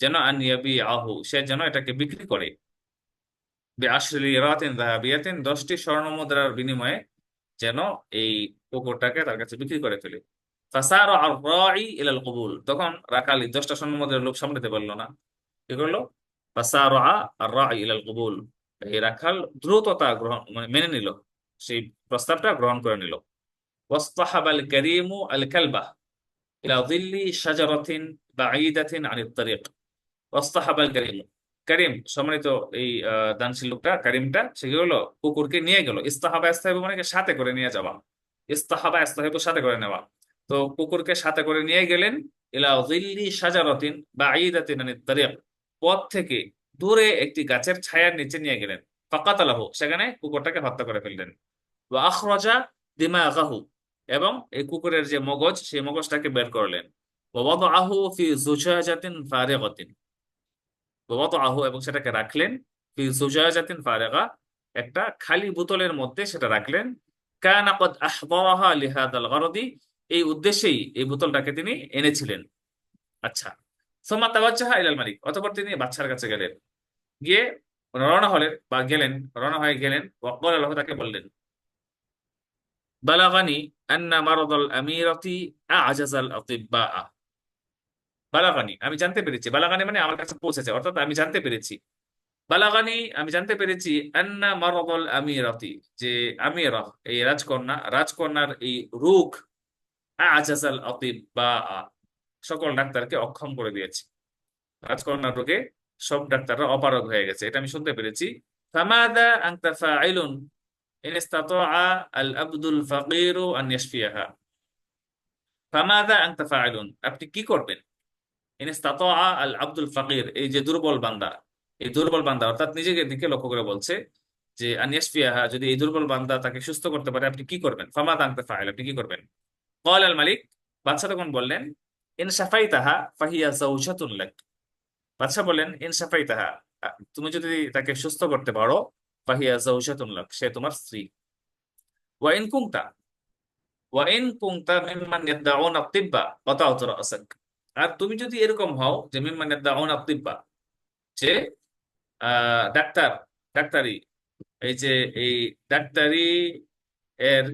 যেন আনিয়াবি আহু, সে যেন এটাকে বিক্রি করে, বিআশরি রাতিন যাহাবিয়াতিন 10টি স্বর্ণ মুদ্রার বিনিময়ে যেন এই কুকুরটাকে তার কাছে বিক্রি করে ফেলে। ফাসারা আর রাই ইলাল কবুল, তখন রাখাল 10টা স্বর্ণ মুদ্রার লোভ সামলাতে পারলো না, কি করলো, ফাসারা আর রাই ইলাল কবুল, এই রাখাল দ্রুততা গ্রহণ মানে মেনে নিল, সেই প্রস্তাবটা গ্রহণ করে নিল। ওয়াসতাহাবাল কারীমু আল কালবা ইলা যিল্লি শাজারাতিন বাঈদাতিন আনিত তারিক। ওয়াসতাহাবাল কারীম, করিম সম্মানিত এই দানশীল লোকটা, করিমটা, সে কি হলো, কুকুরকে নিয়ে গেল। ইস্তাহাবা ইস্তাহিবু মানে কি সাথে করে নিয়ে যাওয়া, ইস্তাহাবা ইস্তাহিবু সাথে করে নেওয়া। তো কুকুরকে সাথে করে নিয়ে গেলেন ইলা যিল্লি শাজারাতিন বাঈদাতিন আনিত তারিক, পথ থেকে দূরে একটি গাছের ছায়ার নিচে নিয়ে গেলেন। ফাকাতালাহু, সেখানে কুকুরটাকে হত্যা করে ফেললেন। ওয়া আখরাজা দিমাগাহু, এবং এই কুকুরের যে মগজ, সেই মগজটাকে বের করলেন। ওয়া ওয়াদাআহু ফি যুজাজাতিন ফারিগাতিন, ওয়া ওয়াদাআহু এবং সেটাকে রাখলেন, ফি যুজাজাতিন ফারিগা একটা খালি বোতলের মধ্যে সেটা রাখলেন। কানা ক্বাদ আহদারাহা লিহাদাল গারদি, এই উদ্দেশ্যেই এই বোতলটাকে তিনি এনেছিলেন। আচ্ছা, সুম্মা তাওয়াজ্জাহা ইলাল মালিক, অতঃপর তিনি বাদশার কাছে গেলেন, গিয়ে রওনা হলেন বা গেলেন, রওনা হয়ে গেলেন, ওয়াক্কাল আল্লাহ, তাকে বললেন, বালাগানি আন্না মারাদাল আমিরাতি আ'জাজাল আতিব্বা। বালাগানি, আমি জানতে পেরেছি, বালাগানি মানে আমার কাছে পৌঁছেছে, অর্থাৎ আমি জানতে পেরেছি, বালাগানি আমি জানতে পেরেছি, আন্না মারাদাল আমিরাতি, যে আমিরা এই রাজকন্যা, রাজকন্যার এই রোগ, আ'জাজাল আতিব্বা, সকল ডাক্তারকে অক্ষম করে দিয়েছে। রাজকন্যার রোগে সব ডাক্তাররা অপারগ হয়ে গেছে, এটা আমি শুনতে পেরেছি। ফামাদা আনতা ফাইলুন ইন ইসতাতাআ আল আবদুল ফাকিরু আন ইয়াশফিয়াহা। ফামাদা আনতা ফাইলুন, আপনি কি করবেন? ইন ইসতাতাআ আল আবদুল ফাকির, এই যে দুর্বল বান্দা, এই দুর্বল বান্দা অর্থাৎ নিজেকে দিকে লক্ষ্য করে বলছে যে আন ইয়াশফিয়াহা, যদি এই দুর্বল বান্দা তাকে সুস্থ করতে পারে, আপনি কি করবেন? ফামাদা আনতা ফাইল, আপনি কি করবেন? ক্বাল আল মালিক, বাদশা তখন বললেন, ইন শাফাইতাহা ফাহিয়া যাওজাতুন লাক। বাদশা বলেন, ইন শাফাইতাহা, তুমি যদি তাকে সুস্থ করতে পারো, ফাহিয়া যাওজাতুন লাক, সে তোমার স্ত্রী। ওয়া ইন কুনতা, ওয়া ইন কুনতা মিম্মান ইয়াদউনা আত-তিব্বা কাতাউতু রাসাক। আর তুমি যদি এরকম হও যে মিম্মান ইয়াদউনা আত-তিব্বা, যে ডাক্তার, ডাক্তারি, এই যে এই ডাক্তারি এর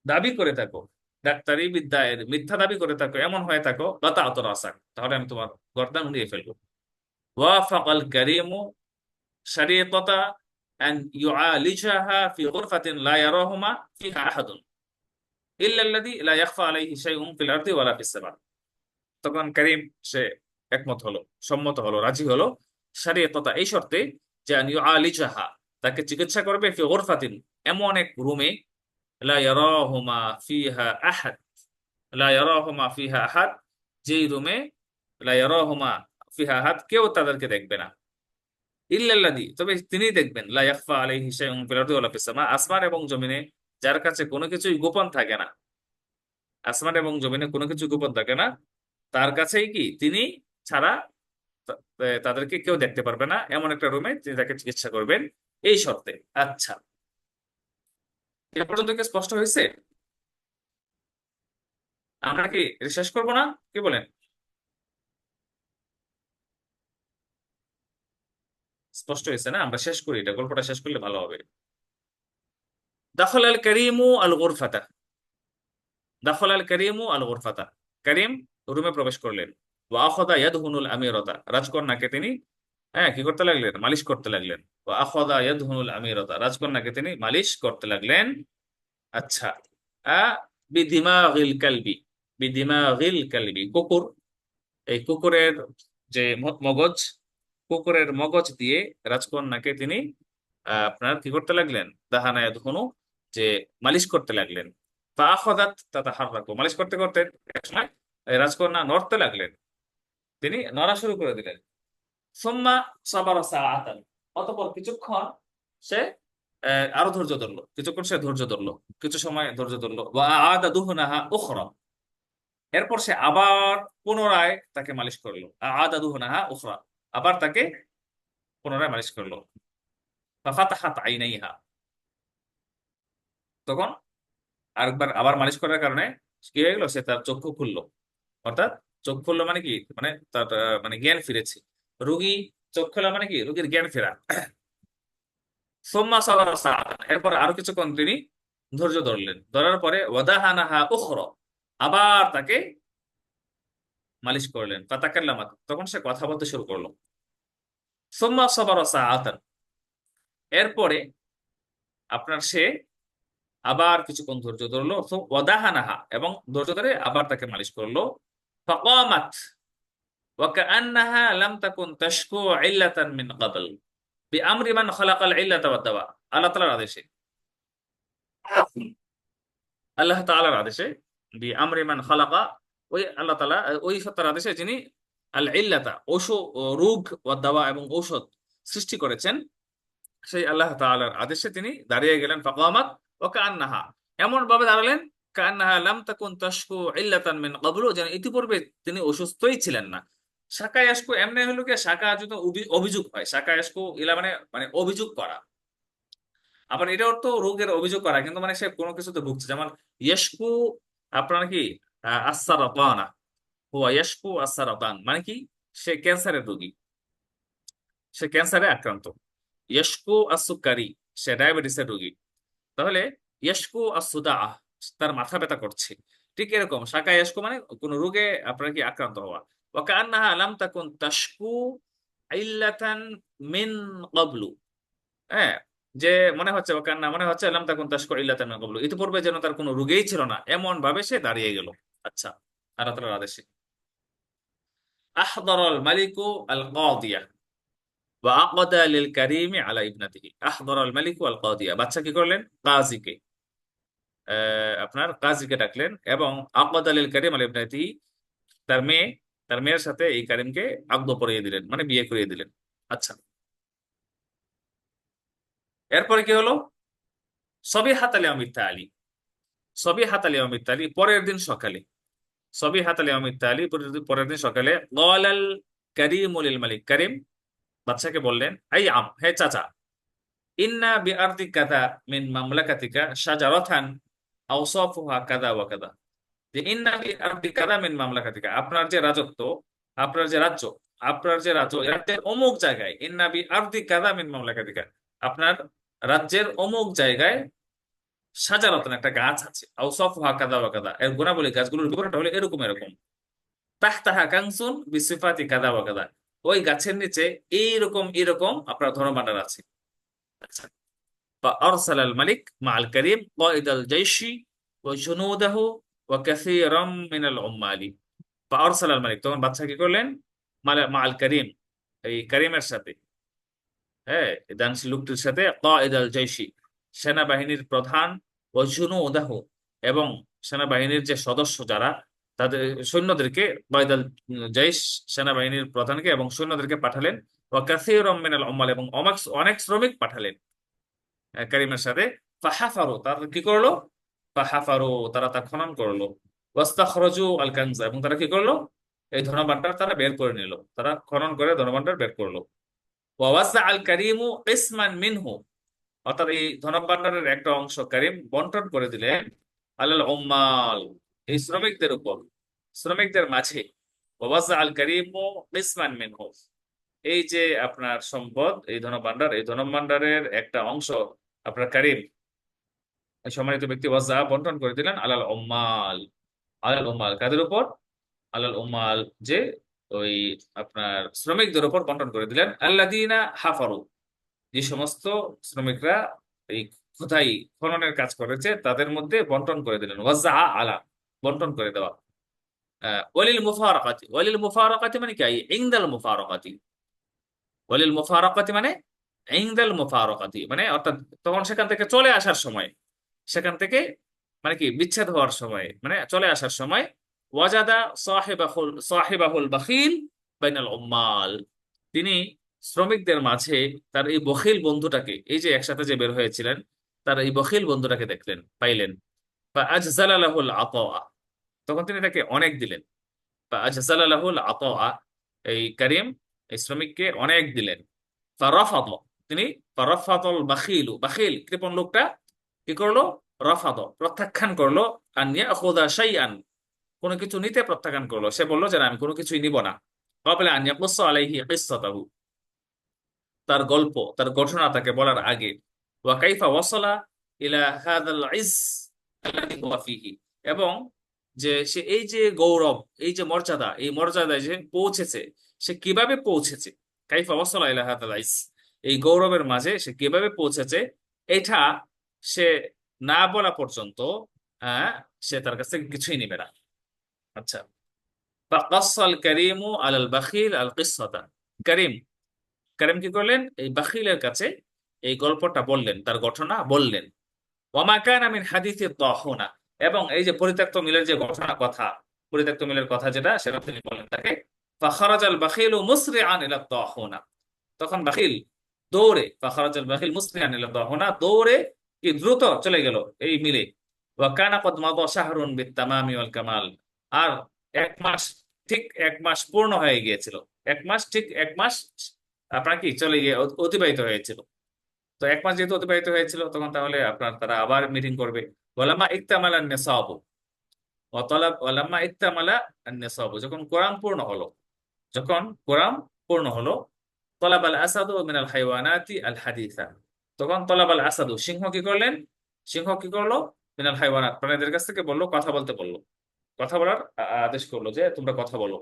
দাবি করে থাকো, ডাক্তারি বিদ্যা এর মিথ্যা দাবি করে থাকো, এমন হয়ে থাকো, কাতাউতু রাসাক, তাহলে আমি তোমার গর্দান উড়িয়ে ফেলবো। ওয়াফাকাল কারীমু শারীতাতা আন ইউআলিজাহা ফি গুরফাতিন লা ইয়ারাহুমা ফিহা আহাদুন ইল্লাল্লাযী লা ইয়াখফা আলাইহি শাইউন ফিল আরদি ওয়ালা ফিস সামা। তখন করিম সে একমত হলো, সম্মত হলো, রাজি হলো, শারীতাতা, এই শর্তে, যে আন ইউআলিজাহা, তাকে চিকিৎসা করবে, ফি গুরফাতিন, এমন এক রুমে, লা ইয়ারাহুমা ফিহা আহাদ, লা ইয়ারাহুমা ফিহা আহাদ, যেই রুমে, লা ইয়ারাহুমা ফিহা আহাদ, কেউ তাদেরকে দেখবে না, ইল্লাল্লাযী, তবে তিনি দেখবেন, লা ইয়াখফা আলাইহি শাইউন ফিল আরদি ওয়ালা ফিস সামা, আসমান এবং জমিনে যার কাছে কোনো কিছুই গোপন থাকে না, আসমান এবং জমিনে কোনো কিছু গোপন থাকে না, তার কাছেই কি তিনি ছাড়া তাদেরকে কেউ দেখতে পারবে না, এমন একটা রুমে তিনি তাকে চিকিৎসা করবেন, এই শর্তে। আচ্ছা, এ পর্যন্ত কি স্পষ্ট হয়েছে? আমরা কি এটা শেষ করবো না, কি বলেন? স্পষ্ট হয়েছে না? আমরা শেষ করি, এটা গল্পটা শেষ করলে ভালো হবে। দাখল আল করিমু আল গুরফাতা, দাখল আল করিমু আল গুরফাতা, করিম রুমে প্রবেশ করলেন। ওয়া আখাযা ইয়াদহুনুল আমিরাতা, রাজকন্যাকে তিনি, হ্যাঁ, কি করতে লাগলেন? মালিশ করতে লাগলেন। ওয়া আখাযা ইয়াদহুনুল আমিরাতা, রাজকন্যাকে তিনি মালিশ করতে লাগলেন। আচ্ছা, আ বিদিমাগিল কালবি, বিদিমাগিল কালবি, কুকুর, এই কুকুরের যে মগজ, কুকুরের মগজ দিয়ে রাজকন্যাকে তিনি আপনার কি করতে লাগলেন? দাহানা ইয়াদহুনু, যে মালিশ করতে লাগলেন। ফাআখাযাত তাতাহাররাকু, মালিশ করতে করতে একসময় এই রাজকন্যা নড়তে লাগলেন, তিনি নড়া শুরু করে দিলেন। সুম্মা সাবারা সাআতান, অতঃপর কিছুক্ষণ সে আরো ধৈর্য ধরলো, কিছুক্ষণ সে ধৈর্য ধরলো, কিছু সময় ধৈর্য ধরলো। ওয়া আ'আদা দুহনাহা উখরা, এরপর সে আবার পুনরায় তাকে মালিশ করলো। আ'আদা দুহনাহা উখরা, আবার তাকে পুনরায় মালিশ করলো। ফাফাতাহাত আইনাইহা, তখন আরেকবার আবার মালিশ করার কারণে কি হয়ে গেল? সে তার চক্ষু খুললো, অর্থাৎ চোখ খুললো মানে কি, মানে তার মানে জ্ঞান ফিরেছে। রোগী চোখ খোলা মানে কি? রোগীর জ্ঞান ফেরা। সোম্মা সাবারা সাআতান, এরপর আরো কিছুক্ষণ তিনি ধৈর্য ধরলেন, ধরার পরে ওয়াদাহানাহা উখরা, আবার তাকে মালিশ করলেন। ফাতাকাল্লামাত, তখন সে কথা বলতে শুরু করলো। সোম্মা সাবারা সাআতান, এরপরে আপনার সে আবার কিছুক্ষণ ধৈর্য ধরলো, ওয়াদাহানাহা, এবং ধৈর্য ধরে আবার তাকে মালিশ করলো। ফাকামাত ওয়াকান্নাহা লাম তাকুন তাশকু ইল্লাতান মিন ক্বাবল বিআমরি মান খালাকাল ইল্লাতা ওয়াদ দাওয়া। আল্লাহ তাআলার আদেশে, আল্লাহ তাআলার আদেশে, বিআমরি মান খালাকা, ওই আল্লাহ তাআলা, ওই সত্তার আদেশে যিনি আল ইল্লাতা, রোগ, ওয়াদ দাওয়া, এবং ঔষধ সৃষ্টি করেছেন, সেই আল্লাহ তাআলার আদেশে তিনি দাঁড়িয়ে গেলেন। ফাকামাত ওয়া কান্নাহা, এমন ভাবে দাঁড়ালেন, কান্নাহা লাম তাকুন তাশকু ইল্লাতান মিন ক্বাবলু, যেন ইতিপূর্বে তিনি অসুস্থই ছিলেন না। শাকা ইয়াশকু এমনি হলো কি, শাকা যদি অভিযোগ হয়, শাকা ইয়াশকু ইলা মানে মানে অভিযোগ করা, আবার এটা অর্থ রোগের অভিযোগ করা, কিন্তু মানে সে কোনো কিছুতে ভুগছে, যেমন ইয়াশকু আপনার কি আস-সারাতানা, হুয়া ইয়াশকু আস-সারাতান, মানে কি, সে ক্যান্সারের রোগী, সে ক্যান্সারে আক্রান্ত। ইয়াশকু আসুকারি, সে ডায়াবেটিসের রোগী। তাহলে ইয়াশকু আসুদা, তার মাথা ব্যথা করছে। ঠিক এরকম শাকা ইয়াশকু মানে কোন রোগে আপনার কি আক্রান্ত হওয়া। ওয়া কান্নাহা লাম তাকুন তাশকু ইল্লাতান মিন ক্বাবলু। হ্যাঁ, যে মনে হচ্ছে ওয়া কান্না মনে হচ্ছে লাম তাকুন তাশকু ইল্লাতান মিন ক্বাবলু, ইতিপূর্বে যেন তার কোনো রোগেই ছিল না, এমন ভাবে সে দাঁড়িয়ে গেল। আচ্ছা, আল্লাহ তাআলার আদেশে। আহদারাল মালিকু আল কাদিয়া ওয়া আকদা লিল কারীমি আলা ইবনাতিহি। আহদারাল মালিকু আল কাদিয়া, বাদশা কি করলেন? কাজীকে, আপনার কাজীকে ডাকলেন এবং আকদ আলীল করিম আল ইবনাতি, তার মেয়ে, তার মেয়ের সাথে এই কারিমকে আকদ পরিয়ে দিলেন, মানে বিয়ে করিয়ে দিলেন। আচ্ছা, এরপরে কি হলো? সবিহাত আলী অমিত আলী, সবিহাত আলী অমিত আলী পরের দিন সকালে, সবিহাত আলী অমিত আলী পরের দিন সকালে গলাল করিম উলিল মালিক, করিম বাদশাকে বললেন, আই আম, হে চাচা, ইন্না বিআরদি কাদা মিন মামলাকাতিকা শাজারাতান আওসাফুহা কাদা ওয়া কাদা। যে ইন্নাবি আরবি কাদা মিন মামলাকাতিকা, আপনার যে রাজত্ব, আপনার যে রাজ্য, আপনার যে রাজ্য, রাজ্যের অমুক জায়গায়, ইন্নাবি আরদি কাদা মিন মামলাকাতিকা, আপনার রাজ্যের অমুক জায়গায় সাজারতন একটা গাছ আছে, আওসাফুহা কাদা ওয়া কাদা, এর গুণাবলী গাছগুলোর বিবরণটা হলো এরকম এরকম। তাহতাহা কানসুন বিসিফাতি কাদা ওয়া কাদা, ওই গাছের নিচে এইরকম এরকম আপনার ধনভাণ্ডার আছে। আচ্ছা, فأرسل الملك مع الكريم قائد الجيش وجنوده وكثيرا من العمال। فأرسل الملك, তখন বাদশা কি করলেন? মা আল করিম, এই করিমের সাথে, হ্যাঁ, এই দানশীল লোকটির সাথে, কায়েদ আল জৈশি, সেনাবাহিনীর প্রধান, ও জুনুদাহু, এবং সেনাবাহিনীর যে সদস্য যারা, তাদের সৈন্যদেরকে, কায়েদ আল জৈশ, সেনাবাহিনীর প্রধানকে এবং সৈন্যদেরকে পাঠালেন। ওয়া কাসীরুম মিনাল উম্মাল, এবং অনেক অনেক শ্রমিক পাঠালেন কারিমের সাথে। ফাহাফারু, তারা কি করলো? ফাহাফারু, তারা তা খনন করলো। ওয়াস্তাখরাজু আল কানজা, এবং তারা কি করলো? এই ধনভাণ্ডার তারা বের করে নিল, তারা খনন করে ধনভাণ্ডার বের করলো। ওয়াওয়াসা আল কারিমু ইসমান মিনহু, অর্থাৎ এই ধনভাণ্ডারের একটা অংশ কারিম বন্টন করে দিলেন আলাল উম্মাল, এই শ্রমিকদের উপর, শ্রমিকদের মাঝে। ওয়াওয়াসা আল কারিমু ইসমান মিনহু, এই যে আপনার সম্পদ, এই ধনভাণ্ডার, এই ধনভাণ্ডারের একটা অংশ আপনার কারিম, এই সম্মানিত ব্যক্তি ওয়াজা বন্টন করে দিলেন আলাল উম্মাল, আলাল উম্মাল কাদের উপর? আলাল উম্মাল, যে ওই আপনার শ্রমিকদের উপর বন্টন করে দিলেন। আল্লাযীনা হাফারু, যে সমস্ত শ্রমিকরা এই খোদাই খননের কাজ করেছে, তাদের মধ্যে বন্টন করে দিলেন। ওয়াজা আলা, বন্টন করে দেওয়া। ওয়ালিল মুফারাকাতি, ওয়ালিল মুফারাকাতি মানে কি? ইনদাল মুফারাকাতি, ওয়ালিল মুফারাকাতি মানে ইনদাল মুফারাকাতি মানে অর্থাৎ তখন সেখান থেকে চলে আসার সময়, সেখান থেকে মানে কি বিচ্ছেদ হওয়ার সময়, মানে চলে আসার সময়। ওয়াজাদা সাহিবাহুল বাখিল বাইনাল উম্মাল, তিনি শ্রমিকদের মাঝে তার এই বখিল বন্ধুটাকে, এই যে একসাথে যে বের হয়েছিলেন, তার এই বখিল বন্ধুটাকে দেখলেন, পাইলেন। বা আজজালা লাহুল আতা, তখন তিনি তাকে অনেক দিলেন। বা আজজালা লাহুল আতা, এই করিম এই শ্রমিককে অনেক দিলেন। ফারাফাদ, তিনি, ফারাফাদল বাখিলু, বাখিল কৃপণ লোকটা কি করলো? রাফাদ, প্রত্যাখ্যান করলো। আন ইয়াখুযা শাইআন, কোনো কিছু নিতে প্রত্যাখ্যান করলো। সে বললো যে না, আমি কোনো কিছুই নিব না। ক্বাবলা আন ইয়াকুসসা আলাইহি কিসসাতাহু, তার গল্প, তার ঘটনা তাকে বলার আগে। ওয়া কাইফা ওয়াসালা ইলা হাযাল ইজ আল্লাযী হুয়া ফীহি, এবং যে সে এই যে গৌরব, এই যে মর্যাদা, এই মর্যাদায় যে পৌঁছেছে, সে কিভাবে পৌঁছেছে। কাইফা ওয়াসালা ইলা হাযাল ইজ, এই গৌরবের মাঝে সে কিভাবে পৌঁছেছে, এটা সে না বলা পর্যন্ত আহ, সে তার কাছ থেকে কিছুই নিবে না। আচ্ছা, ফাকাসাল কারীমু আলাল বাখিল আল কিসসাতা, করিম, করিম কি করলেন? এই বাখিলের কাছে এই গল্পটা বললেন, তার ঘটনা বললেন। ওয়ামা কানা মিন হাদিসি তাহুনা, এবং এই যে পরিত্যক্ত মিলের যে ঘটনা কথা, পরিত্যক্ত মিলের কথা যেটা, সেটা তিনি বলেন তাকে। ফাখারাজাল বাখিলু মুসরিআন ইলা তাহুনা, তখন বাখিল দৌড়ে, ফাখারাজাল বাখিল মুসরিআন ইলা তাহুনা, দৌড়ে কি দ্রুত চলে গেল এই মিলে। ওয়া কানা কদ মাদা শাহরুন বিত-তামামি ওয়াল কামাল, আর এক মাস, ঠিক এক মাস পূর্ণ হয়ে গিয়েছিল। এক মাস, ঠিক এক মাস আপনার কি চলে গিয়ে অতিবাহিত হয়েছিল। তো এক মাস যেহেতু অতিবাহিত হয়েছিল, তখন তাহলে আপনার তারা আবার মিটিং করবে। ওয়ালামা ইকতামালা নিসাবু, ওয়ালাম্মা ইকতামালা নিসাবু, যখন কোরআন পূর্ণ হলো, যখন কোরআন পূর্ণ হলো, তলাবাল আসাদু মিনাল হাইওয়ানাতি আল হাদিসা। তখন তলাবাল আসাদু, সিংহ কি করলেন? সিংহ কি করলো? মিনাল হাইওয়ানাত, প্রাণীদের কাছ থেকে বললো, কথা বলতে বললো, কথা বলার আদেশ করলো যে তোমরা কথা বলো।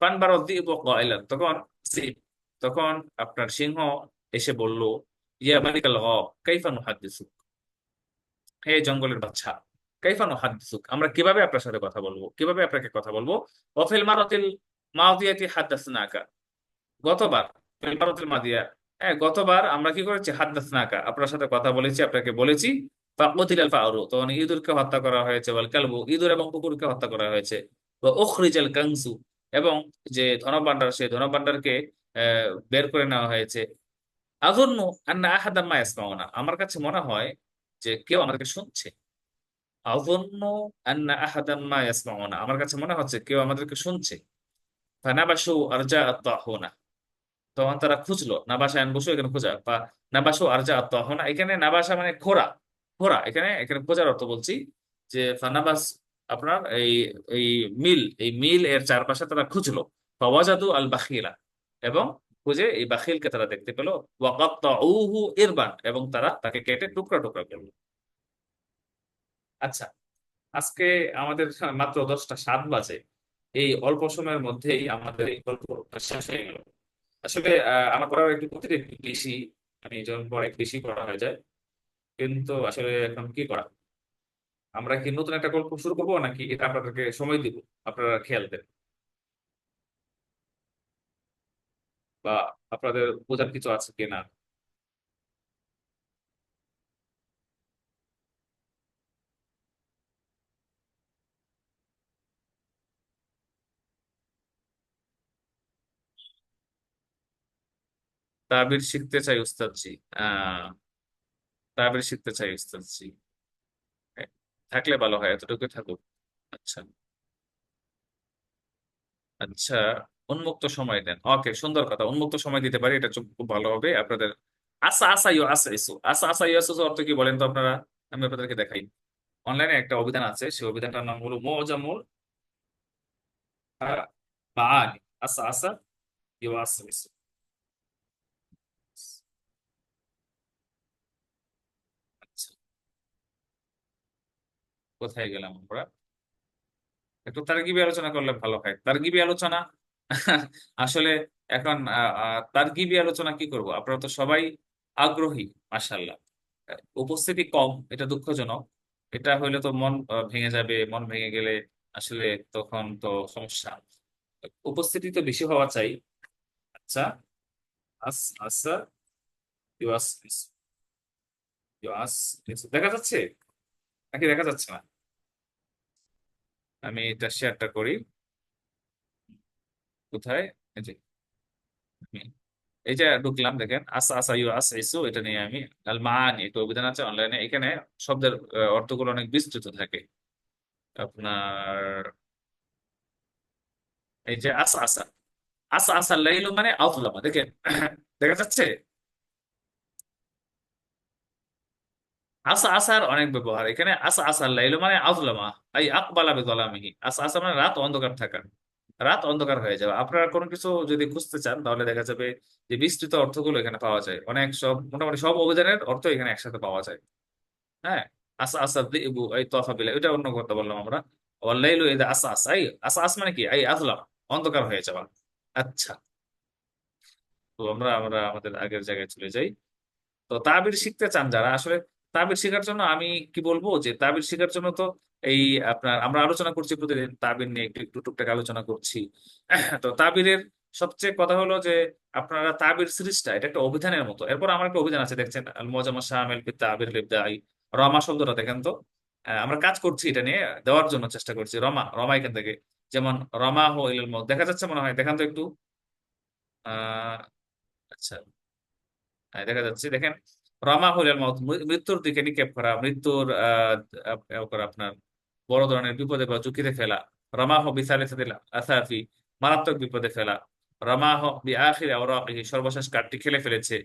ফানবার যিবু কাইলান, তখন সি- তখন আপনার সিংহ এসে বলল, ইয়া মালিকাল গাব কাইফা নুহাদ্দিসুক, হে জঙ্গলের বাদশা, কাইফা নুহাদ্দিসুক, আমরা কিভাবে আপনার সাথে কথা বলবো, কিভাবে আপনাকে কথা বলবো। ওয়াফিল মারাতিল মাদিয়াতি হাদাসনাকা, গতবার, ফিল মারাতিল মাদিয়া, হ্যাঁ গতবার আমরা কি করেছি, হাদাসনাকা, আপনার সাথে কথা বলেছি, আপনাকে বলেছি। ফাকুতিল আল ফারু, তখন ইঁদুরকে হত্যা করা হয়েছে, ওয়াল কালবু, ইঁদুর এবং কুকুরকে হত্যা করা হয়েছে। ওয়া উখরিজাল কানসু, এবং যে ধনভাণ্ডার, সেই ধনভাণ্ডারকে বের করে নেওয়া হয়েছে। আযুন্নু আন্না আহাদাম মা ইয়াসমাউনা, আমার কাছে মনে হয় যে কেউ আমাদেরকে শুনছে। আযুন্নু আন্না আহাদাম মা ইয়াসমাউনা, আমার কাছে মনে হচ্ছে কেউ আমাদেরকে শুনছে। ফানাবাশু আরজা আত-তাহুনা, তখন তারা খুঁজলো, নাবাসা বসু এখানে খোঁজা, বা নাবাসু আরজা আত-তাহুনা, এখানে নাবাসা মানে খোঁড়া, খোঁড়া, এখানে এখানে খোঁজার অর্থ বলছি। যে ফানাবাস আপনার এই মিল, এই মিল এর চারপাশে তারা খুঁজলো। ফাওয়াজাদু আল বাখিলা, এবং খুঁজে এই বাখিলকে তারা দেখতে পেল। ওয়াকাত্তাউহু ইরবান, এবং তারা তাকে কেটে টুকরা টুকরা করলো। আচ্ছা, আজকে আমাদের মাত্র 10টা 7 বাজে, এই অল্প সময়ের মধ্যেই আমাদের এই গল্প শেষ হয়ে গেল। আসলে আমার পড়ার একটু গতিটা একটু বেশি, আমি যখন পড়া একটু বেশি পড়া হয়ে যায়, কিন্তু আসলে এখন কি করা। আমরা কি নতুন একটা গল্প শুরু করবো, নাকি এটা আপনাদেরকে সময় দিব, আপনারা খেয়াল দেন, বা আপনাদের বোঝার কিছু আছে কিনা? তাবির শিখতে চাই উস্তাদজি। আহ তাবির শিখতে চাই উস্তাদজি। হ্যাঁ, থাকলে ভালো হয়, এতটুকু থাকুক। আচ্ছা, আচ্ছা, উন্মুক্ত সময় দেন, ওকে, সুন্দর কথা, উন্মুক্ত সময় দিতে পারি, এটা খুব ভালো হবে আপনাদের। আচ্ছা আচ্ছা ইউ আচ্ছা ইসু, আচ্ছা আচ্ছা ইউ আচ্ছা অর্থ কি বলেন তো আপনারা? আমি আপনাদেরকে দেখাই। অনলাইনে একটা অভিধান আছে, সেই অভিধানটার নাম হলো মুজামুল মাআনি। আচ্ছা আচ্ছা ইউ আচ্ছা ইসু। আচ্ছা, কোথায় গেলাম আমরা? একটু তারকিবি আলোচনা করলে ভালো হয়, তারকিবি আলোচনা। আসলে এখন তারকিবি আলোচনা কি করব, আপনারা তো সবাই আগ্রহী, মাশাআল্লাহ। উপস্থিতি কম, এটা দুঃখজনক। এটা হইলে তো মন ভেঙে যাবে, মন ভেঙে গেলে আসলে তখন তো সমস্যা। উপস্থিতি তো বেশি হওয়া চাই। আচ্ছা, আচ্ছা ইউআস, ইউআস, দেখা যাচ্ছে নাকি দেখা যাচ্ছে না? আমি এটা শেয়ারটা করি। কোথায়? এই যে, আমি এই যে ঢুকলাম, দেখেন আস আসা ইউ আস ইসু, এটা নিয়ে আমি আল মাআনি, একটা অভিধান আছে অনলাইনে, এখানে শব্দের অর্থগুলো অনেক বিস্তৃত থাকে। আপনার এই যে আস আসা, আস আসা লাইলু মানে আউতলামা, দেখেন দেখা যাচ্ছে। আসা আসার অনেক ব্যবহার এখানে। আসা আসার লাইলু মানে আউতলামা, এই আকবালা বিযলামিহি, আসা আসা মানে রাত অন্ধকার থাকা, রাত অন্ধকার হয়ে যাবে। আপনারা কোনো কিছু যদি খুঁজতে চান, তাহলে দেখা যাবে যে বিস্তৃত অর্থগুলো এখানে পাওয়া যায়, অনেক সব, মোটামুটি সব অভিধানের অর্থ এখানে একসাথে পাওয়া যায়। হ্যাঁ, আসা আসা দিবু এই তফা বিলা, এটা অন্য কথা বললাম আমরা। ওয়াল্লাইলু ইযা আসা আসা, এই আসা আস মানে কি, এই আযলাম, অন্ধকার হয়ে যাওয়া। আচ্ছা, তো আমরা আমরা আমাদের আগের জায়গায় চলে যাই। তো তাবির শিখতে চান যারা, আসলে তাবির শেখার জন্য আমি কি বলবো, যে তাবির শেখার জন্য তো এই আপনার আমরা আলোচনা করছি প্রতিদিন, তাবির নিয়ে একটু একটু টুকটাক আলোচনা করছি। তো তাবিরের সবচেয়ে কথা হলো যে আপনারা তাবির সিরিজটা, এটা একটা অভিধানের মতো। এরপর আমার একটা অভিধান আছে, দেখছেন, আল মুআজ্জাম শামিল ফি তাবির লিবদাই। রমা শব্দটা দেখেন তো। আমরা কাজ করছি এটা নিয়ে, দেওয়ার জন্য চেষ্টা করছি, রমা রমা এখান থেকে। যেমন রমা হো ইলাল মউত, দেখা যাচ্ছে মনে হয়, দেখান তো একটু। আহ আচ্ছা, হ্যাঁ, দেখা যাচ্ছে, দেখেন। রমা হইল মউত, মৃত্যুর দিকে নিক্ষেপ করা, মৃত্যুর করা, আপনার বড় ধরনের বিপদে বা ঝুঁকিতে ফেলা। রমাহ বিসালিসাতিল আসাফি, মারাত্মক বিপদে ফেলা। রমাহ বি আখির আওরাকিহি, সর্বশেষ কাঠটি খেলে ফেলেছে।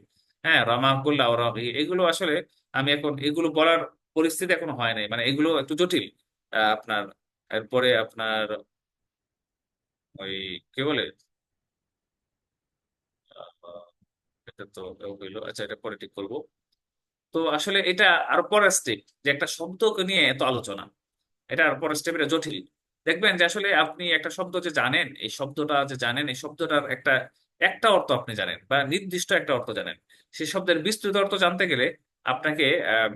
হ্যাঁ, রমা কুল্লা আওরাকিহি, এগুলো আসলে আমি এখন এগুলো বলার পরিস্থিতি এখনো হয় নাই, মানে এগুলো একটু জটিল। আপনার এরপরে আপনার ওই কি বলে, তো হইলো, আচ্ছা এটা পরে ঠিক করবো। তো আসলে এটা আরো পরের স্টেপ, যে একটা শব্দকে নিয়ে এত আলোচনা, এটা আরো পরের স্টেপ, এটা জটিল। দেখবেন যে আসলে আপনি একটা শব্দ যে জানেন, এই শব্দটা যে জানেন, এই শব্দটার একটা একটা অর্থ আপনি জানেন বা নির্দিষ্ট একটা অর্থ জানেন। সেই শব্দের বিস্তৃত অর্থ জানতে গেলে আপনাকে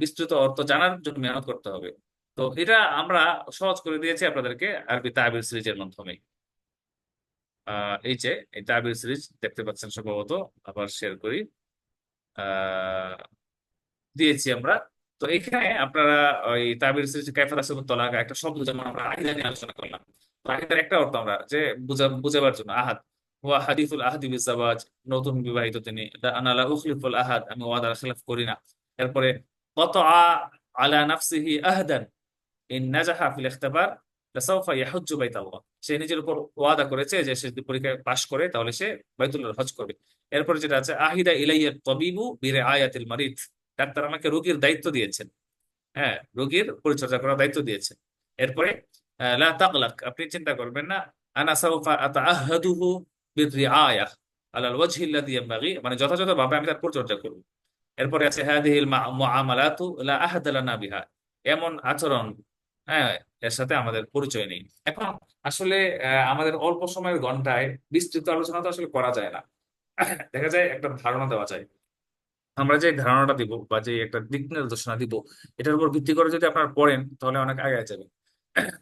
বিস্তৃত অর্থ জানার জন্য মেহনত করতে হবে। তো এটা আমরা সহজ করে দিয়েছি আপনাদেরকে আরবি তাবির সিরিজের মাধ্যমে। এই যে এই তাবির সিরিজ দেখতে পাচ্ছেন সম্ভবত, আবার শেয়ার করি। আহ দিয়েছি আমরা। তো এখানে আপনারা ওই তাবির সিরিজ কাইফাত আসমাত তলাকা একটা শব্দ, যেমন আমরা আহিদা নিয়ে আলোচনা করলাম। তো আহিদার একটা অর্থ আমরা যে বুঝাবার জন্য, আহাদ ওয়া হাদিসুল আহাদি বিজাওয়াজ, নতুন বিবাহিত তিনি। আনা লা উখলিফুল আহাদ, আমি ওয়াদার খেলাফ করি না। এরপরে ক্বাতাআ আলা নাফসিহি আহদান ইন নাজাহা ফিল ইখতিবার লাসাউফা ইয়াহুজ্জু বাইতাল্লাহ, সে নিজের উপর ওয়াদা করেছে যে সে যদি পরীক্ষায় পাশ করে তাহলে সে বাইতুল্লাহর হজ করবে। এরপরে যেটা আছে, আহিদা ইলাইয়া তাবিবু বিরিআয়াতিল মারিদ, ডাক্তার আমাকে রোগীর দায়িত্ব দিয়েছেন। হ্যাঁ, রোগীর পরিচর্যা করার দায়িত্ব দিয়েছেন। এরপরে লা তাকলাক, আপনি চিন্তা করবেন না। আনা সাউফা আতাআহাদুহু বিরিআয়া আলাল ওয়াজহি আল্লাযী ইয়ানবাগী, মানে যথাযথভাবে আমি তার পরিচর্যা করব। এরপরে আছে হাদিহিল মুআমালাতু লা আহাদা লানা বিহা, এমন আচরণ, হ্যাঁ, এর সাথে আমাদের পরিচয় নেই। এখন আসলে আমাদের অল্প সময়ের ঘন্টায় বিস্তৃত আলোচনা তো আসলে করা যায় না। দেখা যায় একটা ধারণা দেওয়া যায়। আমরা যে ধারণাটা দিব বা যে একটা দিক নির্দেশনা দিব, এটার উপর ভিত্তি করে যদি আপনারা পড়েন তাহলে অনেক আগে যাবে।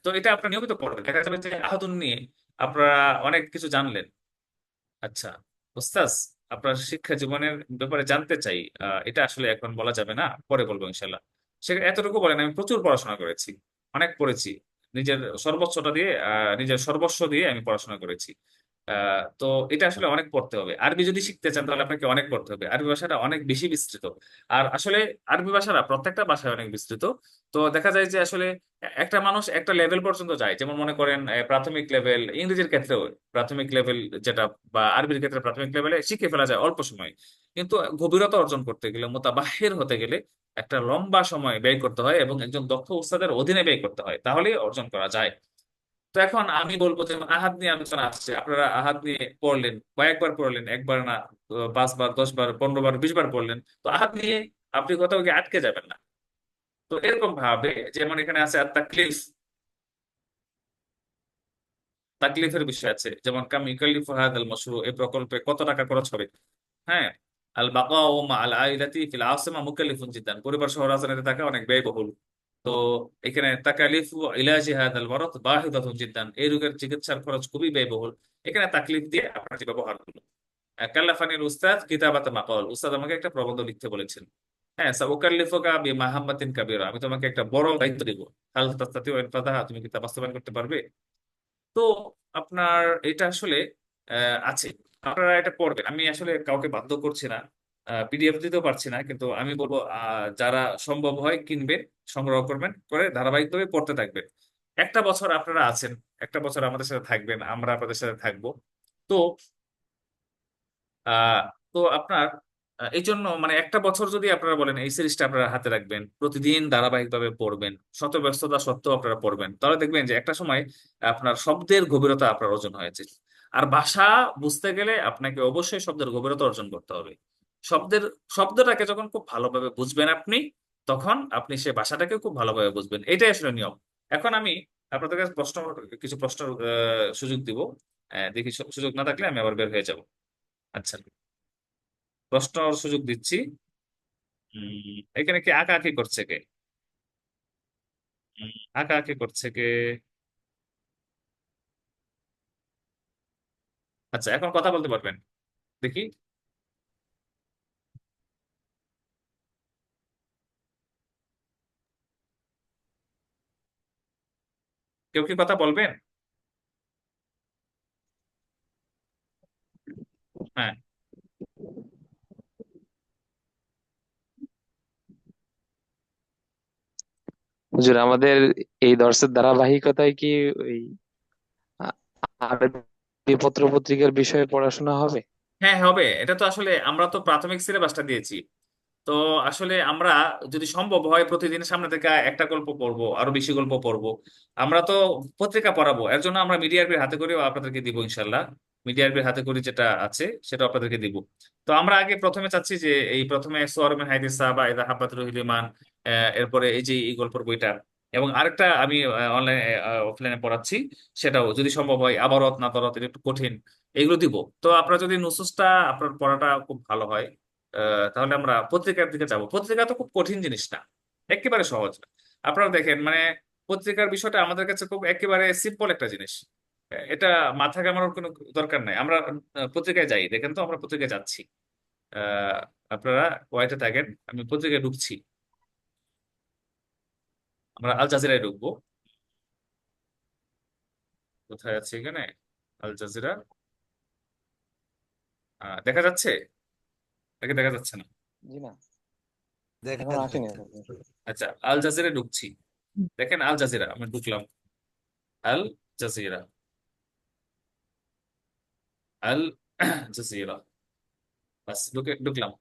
তো এটা আপনার নিয়মিত পড়বেন, দেখা যাবে যে আহাদুন নিয়ে আপনারা অনেক কিছু জানলেন। আচ্ছা ওস্তাজ, আপনার শিক্ষা জীবনের ব্যাপারে জানতে চাই। এটা আসলে এখন বলা যাবে না, পরে বলবো ইনশাল্লাহ। সে এতটুকু বলেন, আমি প্রচুর পড়াশোনা করেছি, অনেক পড়েছি। নিজের সর্বোচ্চটা দিয়ে, নিজের সর্বস্ব দিয়ে আমি পড়াশোনা করেছি। তো এটা আসলে অনেক পড়তে হবে। আরবি যদি শিখতে চান তাহলে আপনাকে অনেক পড়তে হবে, আরবি ভাষাটা অনেক বেশি বিস্তৃত। আর আসলে আরবি ভাষাটা প্রত্যেকটা ভাষায় অনেক বিস্তৃত। তো দেখা যায় যে আসলে একটা মানুষ একটা লেভেল পর্যন্ত যায়, যেমন মনে করেন প্রাথমিক লেভেল, ইংরেজির ক্ষেত্রেও প্রাথমিক লেভেল যেটা, বা আরবির ক্ষেত্রে প্রাথমিক লেভেলে শিখে ফেলা যায় অল্প সময়। কিন্তু গভীরতা অর্জন করতে গেলে, মুতাবাহির হতে গেলে একটা লম্বা সময় ব্যয় করতে হয় এবং একজন দক্ষ উস্তাদের অধীনে ব্যয় করতে হয়, তাহলেই অর্জন করা যায়। তো এখন আমি বলবো যে আহাদ নিয়ে আলোচনা আসছে, আপনারা আহাদ নিয়ে পড়লেন, কয়েকবার পড়লেন, একবার না, 5 বার, 10 বার, 15 বার, 20 বার পড়লেন। তো আহাদ নিয়ে আপনি কোথাও গিয়ে আটকে যাবেন না। তো এরকম ভাবে, যেমন এখানে আছে আর তাকলিফ, তাকলিফের বিষয় আছে, যেমন কাম ইউকাল্লিফু হাদাল মাশরু, এই প্রকল্পে কত টাকা খরচ হবে। হ্যাঁ, আল বাকাউ মা আল আইলাতি ফিল আসমা মুকাল্লিফুন জিদ্দান, পরিবার সহ রাজধানীতে থাকা অনেক ব্যয়বহুল। তো এখানে তাকালিফু ইলাজি হাদাল মারাদ বাহিদাতুন জিদ্দান, এই রোগের চিকিৎসার খরচ খুবই ব্যয়বহুল। এখানে তাকলিফ দিয়ে আপনার যে ব্যবহার হলো। কাল্লাফানিল উস্তাদ কিতাবাত মাকাল, উস্তাদ আমাকে একটা প্রবন্ধ লিখতে বলেছেন। হ্যাঁ, সাউকাল্লিফুকা বিমাহাম্মাতিন কাবীরা, আমি তোমাকে একটা বড় দায়িত্ব দিব। হাল তাস্তাতিউ আন ফাতাহা, তুমি কি তা বাস্তবায়ন করতে পারবে? তো আপনার এটা আসলে আছে, আপনারা এটা পড়বেন, আমি আসলে কাউকে বাধ্য করছি না, পিডিএফ দিতেও পারছি না, কিন্তু আমি বলবো যারা সম্ভব হয় কিনবেন, সংগ্রহ করবেন, করে ধারাবাহিকভাবে পড়তে থাকবেন। একটা বছর আপনারা আছেন, একটা বছর আমাদের সাথে থাকবেন, আমরা আপনাদের সাথে থাকবো। তো আহ তো আপনার এই জন্য মানে একটা বছর যদি আপনারা বলেন এই সিরিজটা আপনারা হাতে রাখবেন, প্রতিদিন ধারাবাহিকভাবে পড়বেন, শত ব্যস্ততা সত্ত্বেও আপনারা পড়বেন, তাহলে দেখবেন যে একটা সময় আপনার শব্দের গভীরতা আপনার অর্জন হয়েছে। আর ভাষা বুঝতে গেলে আপনাকে অবশ্যই শব্দের গভীরতা অর্জন করতে হবে। শব্দের শব্দটাকে যখন খুব ভালোভাবে বুঝবেন আপনি, তখন আপনি সে ভাষাটাকে খুব ভালোভাবে বুঝবেন, এটাই আসলে নিয়ম। এখন আমি আপনাদের কাছে কিছু প্রশ্নের সুযোগ দিব। দেখি সুযোগ না থাকলে আমি আবার বের হয়ে যাব। আচ্ছা, প্রশ্ন সুযোগ দিচ্ছি। এখানে কি আঁকা আঁকি করছে কে? আঁকা আঁকি করছে কে? আচ্ছা, এখন কথা বলতে পারবেন, দেখি। কেউ কি কথা বলবেন? হ্যাঁ, হুজুর, আমাদের এই দর্শের ধারাবাহিকতায় কি ওই আ- আরবি পত্র পত্রিকার বিষয়ে পড়াশোনা হবে? হ্যাঁ হবে। এটা তো আসলে আমরা তো প্রাথমিক সিলেবাসটা দিয়েছি। তো আসলে আমরা যদি সম্ভব হয় প্রতিদিন সামনে থেকে একটা গল্প পড়বো, আরো বেশি গল্প পড়বো। আমরা তো পত্রিকা পড়াবো, এর জন্য আমরা মিডিয়ার হাতে করেও আপনাদেরকে দিব ইনশাল্লাহ। মিডিয়ার হাতে করি যেটা আছে সেটা আপনাদেরকে দিব। তো আমরা আগে প্রথমে চাচ্ছি যে এই প্রথমে সোয়ারমেন হাইদিস সাহাবা ইদা হাব্বাত রুহিল ইমান, এরপরে এই যে এই গল্পের বইটা, এবং আরেকটা আমি অনলাইনে অফলাইনে পড়াচ্ছি, সেটাও যদি সম্ভব হয় আবারত না তরত, এটা একটু কঠিন, এগুলো দিব। তো আপনার যদি নুসুসটা আপনার পড়াটা খুব ভালো হয়, তাহলে আমরা পত্রিকার দিকে যাব। পত্রিকা তো খুব কঠিন জিনিস না, একেবারে সহজ। আপনারা দেখেন মানে পত্রিকার বিষয়টা আমাদের কাছে খুব একেবারে সিম্পল একটা জিনিস। এটা মাথা ঘামানোর কোনো দরকার নাই। আমরা পত্রিকায় যাই, দেখেন তো আমরা পত্রিকায় যাচ্ছি। আহ আপনারা ওয়াইতে থাকেন, আমি পত্রিকায় ঢুকছি। আমরা আল জাজিরায় ঢুকবো। কোথায় আছে এখানে আল জাজিরা? দেখা যাচ্ছে নাকি দেখা যাচ্ছে না? জি না, দেখা এখন আসেনি যাচ্ছে। এখন। আচ্ছা, আল জাজিরায় ঢুকছি। দেখেন আল জাজিরা, আমি ঢুকলাম। আল জাজিরা, আল জাজিরা, বাস ঢুকলাম।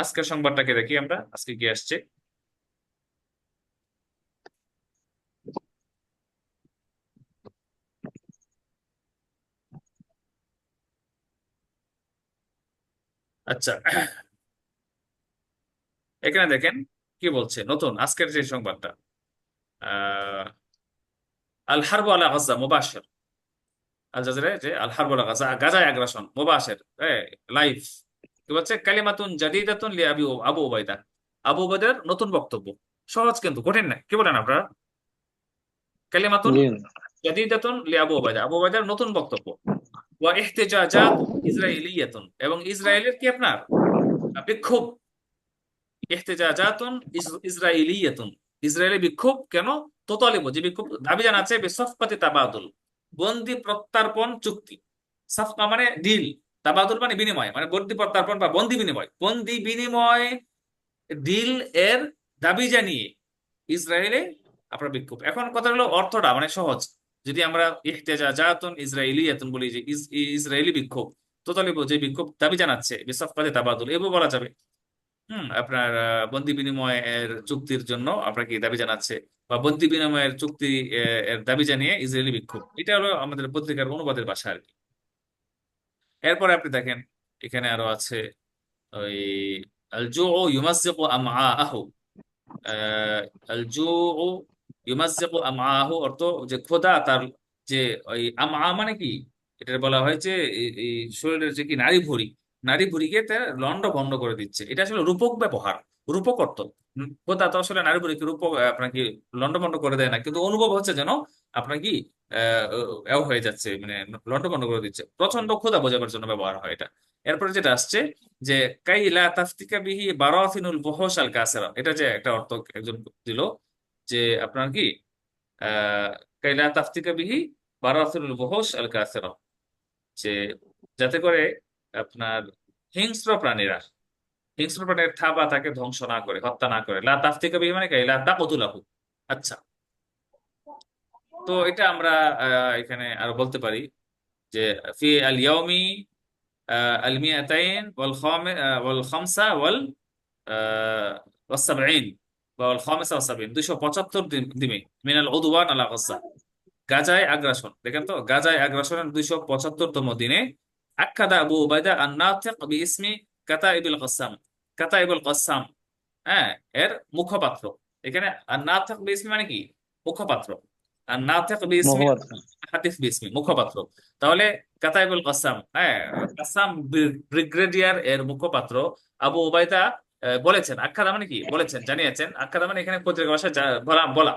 আজকের সংবাদটাকে দেখি আমরা, আজকে কি আসছে। আচ্ছা, এখানে দেখেন কি বলছে নতুন আজকের যে সংবাদটা। আহ আল হারব আলা গাজা মুবাশির। আল জাজিরায় যে আল হারব আলা গাজা, গাজায় আগ্রাসন মুবাশির, লাইভ। কি বলছে? কালিমাতুন জাদিদাতুন লি আবু উবাইদা। আবু উবাইদার নতুন বক্তব্য। সহজ কিন্তু কঠিন না, কি বলেন আপনারা? কালিমাতুন জি জাদিদাতুন লি আবু উবাইদা, আবু উবাইদার নতুন বক্তব্য। ওয়া ইহতিজাজাত ইসরাইলিয়াতুন, এবং ইসরায়েলের কি আপনার বিক্ষোভ। ইহতিজাজাতুন ইসরাইলিয়াতুন, ইসরায়েলি বিক্ষোভ কেন? তোতালিব, যে বিক্ষোভ দাবি জানাচ্ছে বিসফকাতি তাবাদুল, বন্দি প্রত্যার্পণ চুক্তি। সাফকা মানে ডিল, তাবাদুল মানে বিনিময়, মানে বন্দি প্রত্যার্পণ বা বন্দি বিনিময়, বন্দি বিনিময় ডিল এর দাবি জানিয়ে ইসরায়েলে আপনার বিক্ষোভ। এখন কথা হলো অর্থটা মানে সহজ। যদি আমরা ইহতিজাজাতুন ইসরাইলিয়াতুন বলি, যে ইসরায়েলি বিক্ষোভ, তোতালিব যে বিক্ষোভ দাবি জানাচ্ছে বিসফকাতি তাবাদুল, এভাবে বলা যাবে। আপনার বন্দি বিনিময়ের চুক্তির জন্য আপনার কি দাবি জানাচ্ছে, বা বন্দি বিনিময়ের চুক্তি এর দাবি জানিয়ে ইসরায়েলি বিক্ষোভ, এটা হলো আমাদের পত্রিকার অনুবাদের ভাষা আর কি। এরপরে আপনি দেখেন এখানে আরো আছে ওই আল জুউ ইউমাজ্জিকু আমআআহু। আহ, আল জুউ ইউমাজ্জিকু আমআআহু অর্থ যে ক্ষুধা তার, যে ওই আমআ মানে কি, এটা বলা হয় যে এই শরীরের যে কি নাড়ি ভুঁড়ি, নাড়ি ভুঁড়িকে তার লন্ড ভন্ড করে দিচ্ছে। এটা আসলে রূপক ব্যবহার, রূপক অর্থ। ক্ষুধা তো আসলে নাড়ি ভুঁড়িকে রূপক আপনার কি লন্ড ভন্ড করে দেয় না, কিন্তু অনুভব হচ্ছে যেন আপনার কি হয়ে যাচ্ছে, মানে লন্ড ভন্ড করে দিচ্ছে। প্রচন্ড ক্ষুধা বোঝাবার জন্য ব্যবহার হয় এটা। এরপরে যেটা আসছে যে কাইলা তাফতিকা বিহি বারাফিনুল বুহুশ আল কাসিরা, এটা যে একটা অর্থ একজন দিল, যে আপনার কি আহ কাইলা তাফতিকা বিহি বারাফিনুল বুহুশ আল কাসিরা, যে যাতে করে আপনার হিংস্র প্রাণীরা, হিংস্র প্রাণীর থাবা তাকে ধ্বংস না করে, হত্যা না করে। লা তাফতিকা বিহি মানে কাইলা তাকতুলাহু। আচ্ছা, তো এটা আমরা এখানে আরো বলতে পারি যে ফি আল ইয়াউমি আল মিয়াতাইন ওয়াল খামসা ওয়াস-সাবঈন বা ওয়াল খামিসা ওয়াস-সাবঈন, 275 দিনে মিনাল উদওয়ান আলা গাজ্জা, গাজায় আগ্রাসন। দেখেন তো, গাজায় আগ্রাসনের 275 তম দিনে আক্কাদা আবু উবাইদা আন-নাতিক বিইসমি কাতাইবুল কাসসাম, কাতাইবুল কাসসাম, হ্যাঁ, এর মুখপাত্র। এখানে আন-নাতিক বিইসমি মানে কি? মুখপাত্র। আন-নাতিক বিইসমি, মুখপাত্র। হাতিফ বিইসমি, মুখপাত্র। তাহলে কাতাইবুল কাসসাম, হ্যাঁ, কাসসাম ব্রিগেডিয়ার এর মুখপাত্র আবু উবাইদা বলেছেন। আখ্যাদা মানে কি? বলেছেন, জানিয়েছেন। আখ্যাদা মানে এখানে পত্রিকা ভাষায় বলা বলা,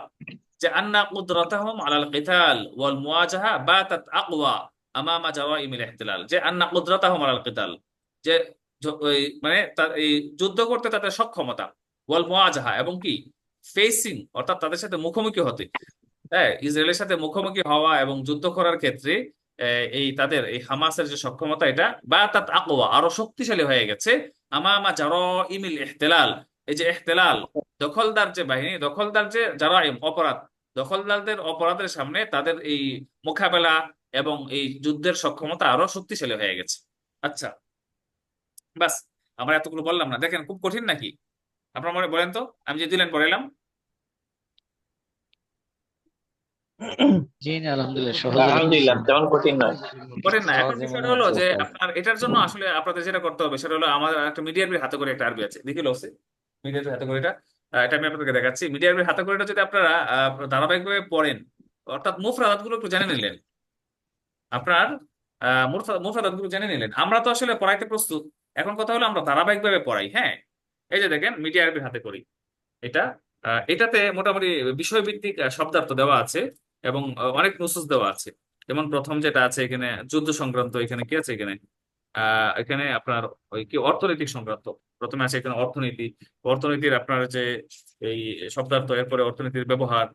যে আন্না কুদরাতাহুম আলাল কিতাল ওয়াল মুওয়াজাহা বাতাত আকওয়া আমামা জাওয়াইমিল ইহতিলাল, যে আন্না কুদরাতাহুম আলাল কিতাল, যে ওই মানে এই যুদ্ধ করতে তাদের সক্ষমতা, ওয়াল মুওয়াজাহা এবং কি ফেসিং, অর্থাৎ তাদের সাথে মুখোমুখি হতে, হ্যাঁ, ইসরায়েলের সাথে মুখোমুখি হওয়া এবং যুদ্ধ করার ক্ষেত্রে এই তাদের এই হামাসের যে সক্ষমতা, এটা বাতাত আকওয়া আরো শক্তিশালী হয়ে গেছে। আমামা জারাইমিল ইহতিলাল, এই যে ইহতিলাল দখলদার যে বাহিনী, দখলদার যে জারাইম অপরাধ, দখলদারদের অপরাধের সামনে তাদের এই মোকাবেলা এবং এই যুদ্ধের সক্ষমতা আরো শক্তিশালী হয়ে গেছে। আচ্ছা, বাস, আমরা এতগুলো বললাম না, দেখেন খুব কঠিন নাকি? আপনার মনে বলেন তো, আমি যে 2 লাইন পড়াইলাম। জি না, আলহামদুলিল্লাহ সহজে আলহামদুলিল্লাহ, লাগতেছে। তেমন কঠিন নয়। করেন না। এখন সহজে মনে বিষয়টা হলো হচ্ছে যে উস্তাদ। আপনার এটার জন্য আসলে আপনাদের যেটা করতে হবে সেটা হলো, আমার একটা মিডিয়ার হাতে করে একটা আরবি আছে, দেখি লসে মিডিয়ার হাতে করে এটা। এটা আমি আপনাদেরকে দেখাচ্ছি। মিডিয়ার হাতে করে এটা যদি আপনারা ধারাবাহিকভাবে পড়েন, অর্থাৎ মুফরাদাত গুলো একটু জেনে নিলেন, আপনার মুফরাদাত গুলো জেনে নিলেন, আমরা তো আসলে পড়াইতে প্রস্তুত। এখন কথা হলো আমরা ধারাবাহিকভাবে পড়াই। হ্যাঁ, এই যে দেখেন মিডিয়া আরবি হাতে করি এটা, এটাতে মোটামুটি বিষয়ভিত্তিক শব্দার্থ দেওয়া আছে এবং অনেক নুসুস দেওয়া আছে। যেমন প্রথম যেটা আছে এখানে যুদ্ধ সংক্রান্ত, এখানে কি আছে এখানে, এখানে আপনার ওই কি অর্থনৈতিক সংক্রান্ত। প্রথমে আছে এখানে অর্থনীতি, অর্থনীতির আপনার যে এই শব্দার্থ, এরপরে অর্থনীতির ব্যবহার।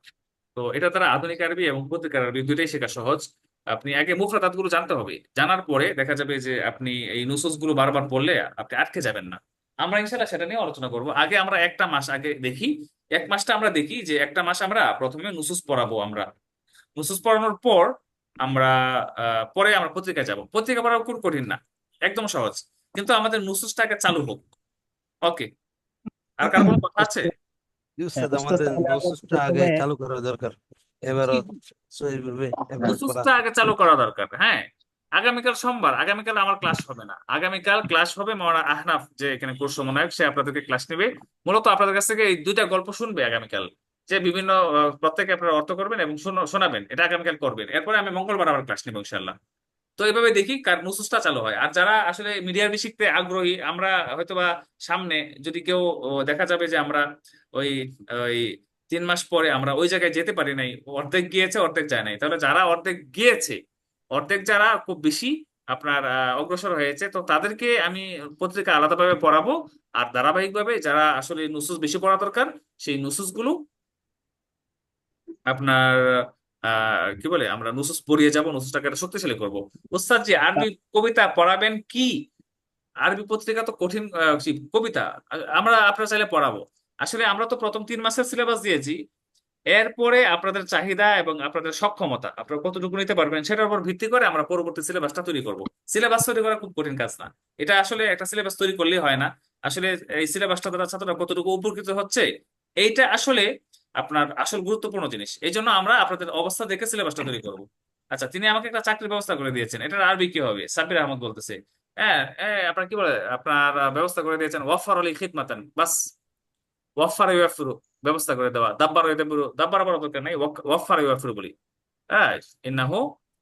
তো এটা তারা আধুনিক আরবি এবং পত্রিকার আরবি দুইটাই শেখা সহজ। আপনি আগে মুফরাদাত গুলো জানতে হবে, জানার পরে দেখা যাবে যে আপনি এই নুসুস গুলো বারবার পড়লে আপনি আটকে যাবেন না। আমরা ইনশাল্লাহ সেটা নিয়ে আলোচনা করব। আগে আমরা একটা মাস আগে দেখি, এক মাসটা আমরা দেখি যে একটা মাস আমরা প্রথমে নুসুস পড়াবো। আমরা নুসুস পড়ানোর পর আমরা পরে আমরা পত্রিকা যাব। পত্রিকা পড়া খুব কঠিন না, একদম সহজ, কিন্তু আমাদের নুসুসটা আগে চালু হোক। ওকে, আর কার কোনো কথা আছে? উস্তাদ, হ্যাঁ উস্তাদ উস্তাদ, আমাদের তাহলে আমরা নসুসটা আগে প্রথমে চালু করা দরকার। এবারও সহিভাবে এবার পড়া। নুসুসটা আগে চালু করা দরকার। হ্যাঁ, আগামীকাল সোমবার, আগামীকাল আমার ক্লাস হবে না। আগামীকাল ক্লাস হবে মাওলানা আহনাফ, যে এখানে কোর্স সমন্বয়ক, সে আপনাদেরকে ক্লাস নেবে। মূলত আপনাদের কাছ থেকে এই দুইটা গল্প শুনবে আগামীকাল, যে বিভিন্ন প্রত্যেকে আপনারা অর্থ করবেন এবং শোনাবেন। এটা আগামীকাল করবেন, এরপরে আমি মঙ্গলবার আবার ক্লাস নেবো ইনশাল্লাহ। তো এইভাবে দেখি কার নুসুসটা চালু হয়। আর যারা আসলে মিডিয়ার শিখতে আগ্রহী, আমরা হয়তোবা সামনে যদি কেউ দেখা যাবে যে আমরা ওই ওই 3 মাস পরে আমরা ওই জায়গায় যেতে পারি নাই, অর্ধেক গিয়েছে অর্ধেক যায় নাই, তাহলে যারা অর্ধেক গিয়েছে, অর্ধেক যারা খুব বেশি আপনার অগ্রসর হয়েছে, তো তাদেরকে আমি পত্রিকা আলাদাভাবে পড়াবো। আর ধারাবাহিকভাবে যারা আসলে নুসুস বেশি পড়া দরকার, সেই নুসুস গুলো আপনার কি বলে, আমরা নুসুস পড়িয়ে যাব, নুসুসটাকে আরো শক্তিশালী করব। ওস্তাদ জি, আরবি কবিতা পড়াবেন কি? আরবি পত্রিকা তো কঠিন, কবিতা আমরা আপনারা চাইলে পড়াবো। আসলে আমরা তো প্রথম 3 মাসের সিলেবাস দিয়েছি। এরপরে আপনাদের চাহিদা এবং আপনাদের সক্ষমতা, আপনারা কতটুকু নিতে পারবেন সেটার উপর ভিত্তি করে আমরা পরবর্তী সিলেবাসটা তৈরি করব। সিলেবাস তৈরি করা খুব কঠিন কাজ না। এটা আসলে একটা সিলেবাস তৈরি করলেই হয় না। আসলে এই সিলেবাসটা দ্বারা ছাত্ররা কতটুকু উপকৃত হচ্ছে, এইটা আসলে আপনার আসল গুরুত্বপূর্ণ জিনিস। এই জন্য আমরা আপনাদের অবস্থা দেখে সিলেবাসটা তৈরি করব। আচ্ছা, তিনি আমাকে একটা চাকরির ব্যবস্থা করে দিয়েছেন, এটার আরবি কি হবে? সাব্বির আহমদ বলতেছে। হ্যাঁ, আপনার কি বলে, আপনার ব্যবস্থা করে দিয়েছেন ওয়াফার আলী খিদমাতান, বাস। ওয়াফার ইউয়াফিরু, ব্যবস্থা করে দেওয়া। দাব্বার ইউদাব্বিরু, দাব্বার বলার দরকার নাই, ওয়াফার ইউয়াফিরু বলি। হ্যাঁ, ইন্নাহু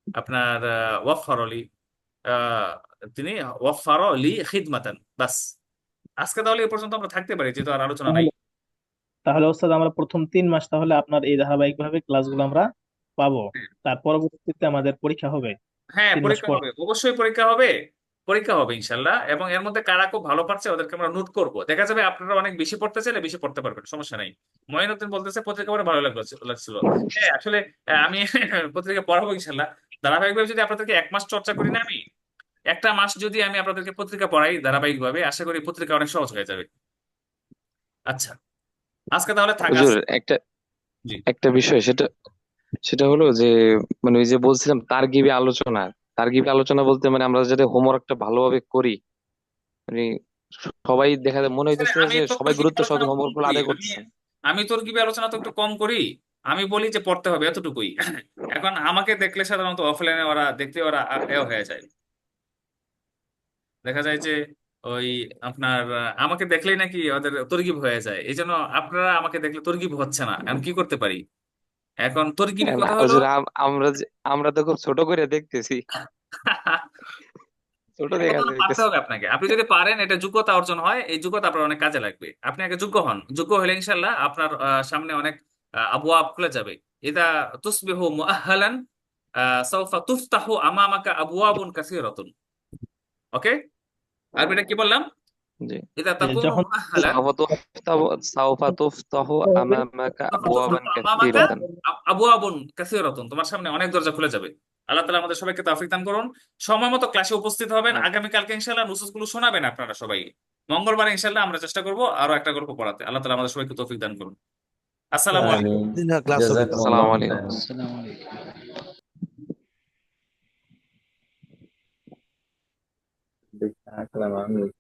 আপনার ওয়াফার আলী, আহ, তিনি ওয়াফার লি খিদমাতান, বাস। আজকে তাহলে এই পর্যন্ত আমরা থাকতে পারি, যেহেতু আর আলোচনা নাই। তাহলে তাহলে ওস্তাদ আমরা প্রথম 3 মাস তাহলে আপনার এই ধারাবাহিক ভাবে ক্লাসগুলো আমরা পাবো। তার পরবর্তীতে আমাদের পরীক্ষা হবে হ্যাঁ, 3 মাস পরীক্ষা পর। হবে, অবশ্যই পরীক্ষা হবে। পরীক্ষা হবে ইনশাল্লাহ, এবং এর মধ্যে কারা খুব ভালো পারছে ওদেরকে আমরা নোট করব। দেখা যাবে আপনারা অনেক বেশি পড়তে চাইলে বেশি পড়তে পারবেন, সমস্যা নাই। মঈনুদ্দিন বলতেছে পত্রিকা পড়ে ভালো লাগছিল। হ্যাঁ, আসলে আমি পত্রিকা পড়াবো ইনশাল্লাহ। ধারাবাহিকভাবে যদি আপনাদেরকে 1 মাস চর্চা করি না আমি, একটা মাস যদি আমি আপনাদেরকে পত্রিকা পড়াই ধারাবাহিকভাবে, আশা করি পত্রিকা অনেক সহজ হয়ে যাবে। আচ্ছা, আজকে তাহলে থাকা। হুজুর, একটা জি। একটা বিষয়, সেটা সেটা হলো যে মানে ওই যে বলছিলাম তারগিবি আলোচনা। তারগিবি আলোচনা বলতে মানে আমরা যাতে হোমওয়ার্কটা ভালোভাবে করি, মানে সবাই দেখা যায় মনে আসলে হইতেছে আমি যে তো সবাই তর্কিব গুরুত্ব আলোচনা সহকারে কম হোমওয়ার্ক গুলো করি। আদায় আমি করতেছে। আমি তর্কিবি আলোচনা তো একটু কম করি। আমি বলি যে পড়তে হবে এতটুকুই। এখন আমাকে দেখলে সাধারণত অফলাইনে ওরা দেখতে ওরা এও হয়ে যায়। দেখা যায় যে ওই আপনার আমাকে দেখলেই নাকি ওদের তরগিব হয়ে যায়। এই জন্য আপনারা আমাকে দেখলে তরগিব হচ্ছে না, আমি কি করতে পারি? এখন তরগিবি না কথা হলো হুজুর, আমরা তো খুব ছোট করে দেখতেছি, ছোট দেখা কতটা পারতে যাইতেছে। হবে আপনাকে। আপনি যদি পারেন, এটা যোগ্যতা অর্জন হয়, এই যোগ্যতা আপনার অনেক কাজে লাগবে। আপনি আগে যোগ্য হন, যোগ্য হলে ইনশাল্লাহ আপনার সামনে অনেক আবওয়াব খুলে যাবে। ইদা তুসবিহু মুআহহালান সাউফা তুফতাহু আমামাকা আবওয়াবুন কাসীরাতুন। ওকে, আর এটা কি বললাম? জি। ইদা যে তাকুনু যখন মুআহহালান সাউফা তুফতাহু হবে আমামাকা সাউফা আবওয়াবান তুফতাহু আমামাকা কাসীরাতান। আবওয়াবুন কাসীরাতুন, তোমার সামনে অনেক দরজা খুলে যাবে। আল্লাহ তাআলা আমাদের সবাইকে তৌফিক দান করুন। সময় মতো ক্লাসে উপস্থিত হবেন। আগামীকালকে ইনশাআল্লাহ নুসুসগুলো শোনাবেন আপনারা সবাই। মঙ্গলবার ইনশাআল্লাহ আমরা চেষ্টা করব আরো একটা গল্প পড়াতে। আল্লাহ তাআলা আমাদের সবাইকে তৌফিক দান করুন। আসসালামু আলাইকুম। আমিন। দিন ক্লাস হবে তাহলে। আসসালামু জাযাকুমুল্লাহু আলাইকুম। খাইরান। আসসালামু আলাইকুম। আসসালামু আলাইকুম।